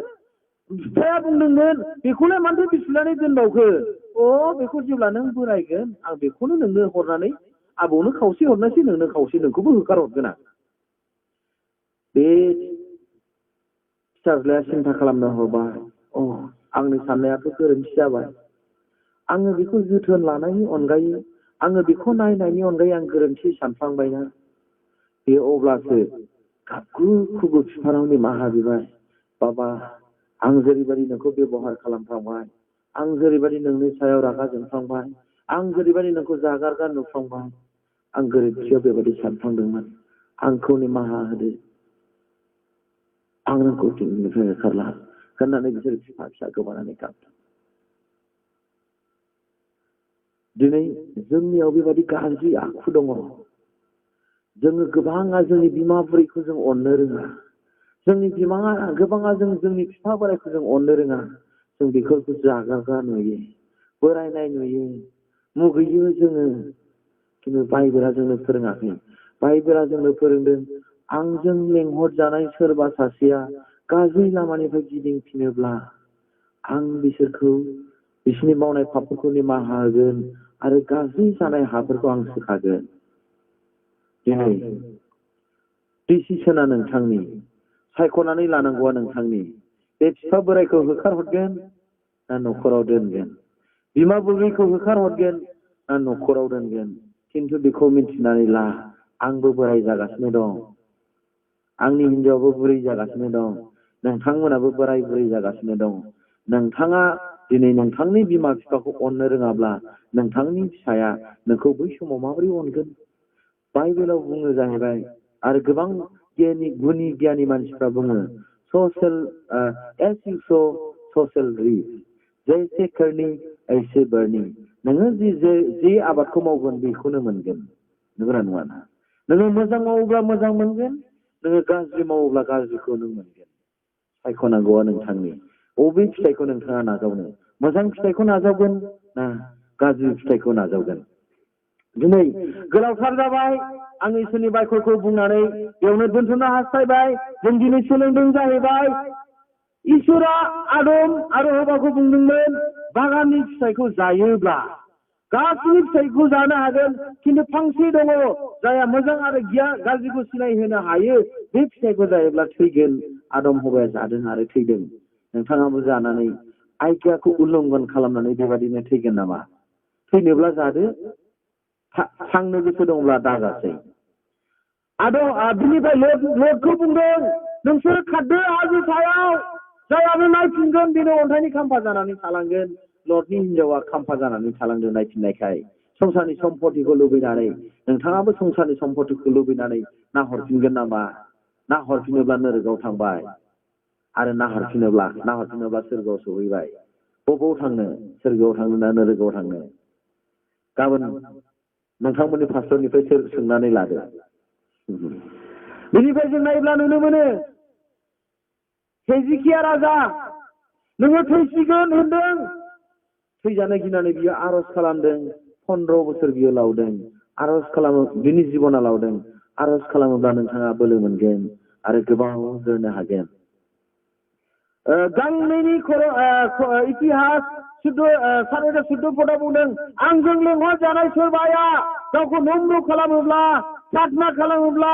बिफाया बुंदोंमोन बेखौलाय मानोथो बिसिनानै दोनबावखो बेखौ जेब्ला नों बोरायगोन आं बेखौनो नोंनो हरनानै आबौनो खावसे हरनोसै नोंनो खावसे नोंखौबो होखारहरगोन आं बे फिसाज्लाया सिन्था खालामनो हरबाय आंनि साननायाथ' गोरोन्थि जाबाय आङो बेखौ जोथोन लानायनि अनगायै आङो बेखौ नायनायनि अनगायै आं गोरोन्थि सानफ्लांबायना बे अब्लासो गाबगु खुगु बिफानाव निमाहा बिबाय बाबा आं जेरैबायदि नोंखौ बेबहार खालामफ्लांबाय आं जेरैबायदि नोंनि सायाव रागा जोंफ्लांबाय आं जेरैबायदि नोंखौ जागारगा नुफ्लांबाय आं गोरोन्थियाव बेबायदि सानफ्लांदोंमोन आंखौ निमाहा होदो आं नोंखौ दिनैनिफ्राय होखारला होननानै बिसोर फिसा फिसा गोबानानै गाबदों दिनै जोंनियाव बेबायदि गाज्रि आखु दङ जोङो गोबाङा जोंनि बिमा बुरैखौ जों अननो रोङा जोंनि गोबाङा जोंनि बिफा बोरायखौ जों अननो रोङा जों बेफोरखौ जागारगा नुयो बोरायनाय नुयो मुगैयो जोङो खिन्थु बाइबेला जोंनो फोरोङाखै बाइबेला जोंनो फोरोंदों आंजों लेंहरजानाय सोरबा सासेया गाज्रि लामानिफ्राय गिदिंफिनोब्ला आं बिसोरखौ बिसोरनि मावनाय पापफोरखौ निमाहा होगोन आरो गाज्रि जानाय हाफोरखौ आं सोखागोन दिनै डिसिसना नोंथांनि सायख'नानै लानांगौआ नोंथांनि बे बिफा बोरायखौ होखारहरगोन ना न'खराव दोनगोन बिमा बुरैखौ होखारहरगोन ना न'खराव दोनगोन खिन्थु बेखौ मिन्थिनानै ला आंबो बोराय जागासिनो दं आंनि हिनजावाबो बुरै जागासिनो दं नोंथांमोनाबो बोराय बुरै जागासिनो दं नोंथाङा दिनै नोंथांनि बिमा बिफाखौ अननो रोङाब्ला नोंथांनि फिसाया नोंखौ बै समाव माबोरै अनगोन बाइबेलाव बुङो जाहैबाय आरो गोबां गुनि गियानि मानसिफ्रा बुङो ससियेल रिप जैसे करनी ऐसे बरनी नोङो जे आबादखौ मावगोन बेखौनो मोनगोन नंगौना नङा नोङो मोजां मावोब्ला मोजां मोनगोन नोङो गाज्रि मावोब्ला गाज्रिखौ नों मोनगोन सायख'नांगौआ नोंथांनि बबे फिथाइखौ नोंथाङा नाजावनो मोजां फिथाइखौ नाजावगोन ना गाज्रि फिथाइखौ नाजावगोन दिनै गोलावथार जाबाय आं इसोरनि बायखरखौ बुंनानै बेयावनो दोनथ'नो हास्थायबाय। जों दिनै सोलोंदों जाहैबाय इसोरा आदम आरो हवाखौ बुंदोंमोन बागाननि फिथाइखौ जायोब्ला गासैनि फिथाइखौ जानो हागोन, खिन्थु फांसे दङ जायहा मोजां आरो गाज्रिखौ सिनायहोनो हायो, बे फिथाइखौ जायोब्ला थैगोन। आदम हवाया जादों आरो थैदों। नोंथाङाबो जानानै आज्ञाखौ उल्लंघन खालामनानै बेबादिनो थैगोन नामा? थैनोब्ला जादो, थांनो गोसो दंब्ला दाजासै। बिनिफ्राय लटखौ बुंदों नोंसोर खारदो हाजो सायाव, जायानो नायफिनगोन बेनो अन्थाइनि खाम्फा जानानै थालांगोन। लटनि हिनजावा खाम्फा जानानै थालांदों नायफिननायखाय। संसारनि सम्पतिखौ लुबैनानै नोंथाङाबो संसारनि सम्पतिखौ लुबैनानै नाहरफिनगोन नामा? नाहरफिनोब्ला नोरगआव थांबाय, आरो नाहरफिनोब्ला सोरगोआव सहैबाय। बबाव थांनो? सोरगोआव थांनो ना नोरगआव थांनो? गाबोन नोंथांमोननि पास्टरनिफ्राय सोंनानै लादो। बेनिफ्राय जों नायोब्ला नुनो मोनो हेजिकिया राजा, नोङो थैसिगोन होनदों, थैजानो गिनानै बियो आर'ज खालामदों। 15 बोसोर बियो लावदों, आर'ज खालामो, बिनि जिबना लावदों। आर'ज खालामोब्ला नोंथाङा बोलो मोनगोन आरो गोबाव जोरनो हागोन। गांनैनि इतिहास 14 फटआव बुंदों, आंजों लेंहरजानाय सोरबाया गावखौ नम्र खालामोब्ला, प्रार्थना खालामोब्ला,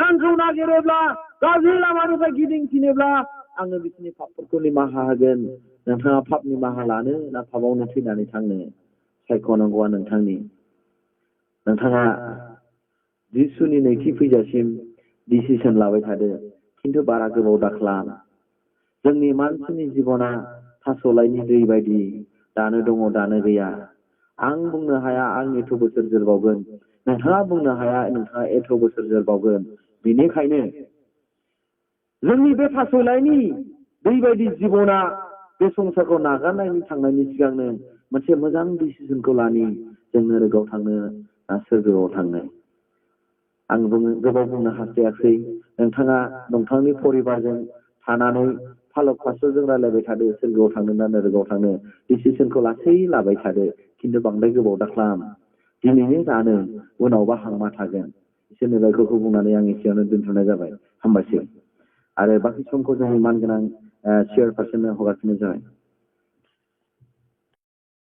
आंखौ नागिरोब्ला, गाज्रि लामानिफ्राय गिदिंफिनोब्ला आङो बिसोरनि पापफोरखौ निमाहा होगोन। नोंथाङा पाप निमाहा लानो ना पापावनो थैनानै थांनो? सायख'नांगौआ नोंथांनि। नोंथाङा जिसुनि नैथि फैजासिम डिसिसन लाबाय थादो, खिन्थु बारा गोबाव दाखालाम। जोंनि मानसिनि जिबना थास'लाइनि दै बायदि, दानो दङ दानो गैया। आं बुंनो हाया आं एथ' बोसोर जोरबावगोन, नोंथाङा बुंनो हाया नोंथाङा एथ' बोसोर जोरबावगोन। बेनिखायनो जोंनि बे थास'लाइनि दै बायदि जिबना बे संसारखौ नागारनायनि थांनायनि सिगांनो मोनसे मोजां डिसिसनखौ लानि, जों नोरगआव थांनो ना सोरगोआव थांनो। आं गोबाव बुंनो हास्थायाखै। नोंथाङा नोंथांनि परिबारजों थानानै फालक पास्टरजों रायलायबाय थादो, सोरगोआव थांनो ना नोरगआव थांनो। डिसिसनखौ लासै लाबाय थादो, खिन्थु बांद्राय गोबाव दाखालाम। दिनैनो जानो, उनावबा हांमा थागोन। इसोरनि बायखरखौ बुंनानै आं एसेयावनो दोनथ'नाय जाबाय। हामबायसै। आरो बाखि समखौ जोंनि मानगोनां चेयारपारसननो हगारफिननाय जाबाय।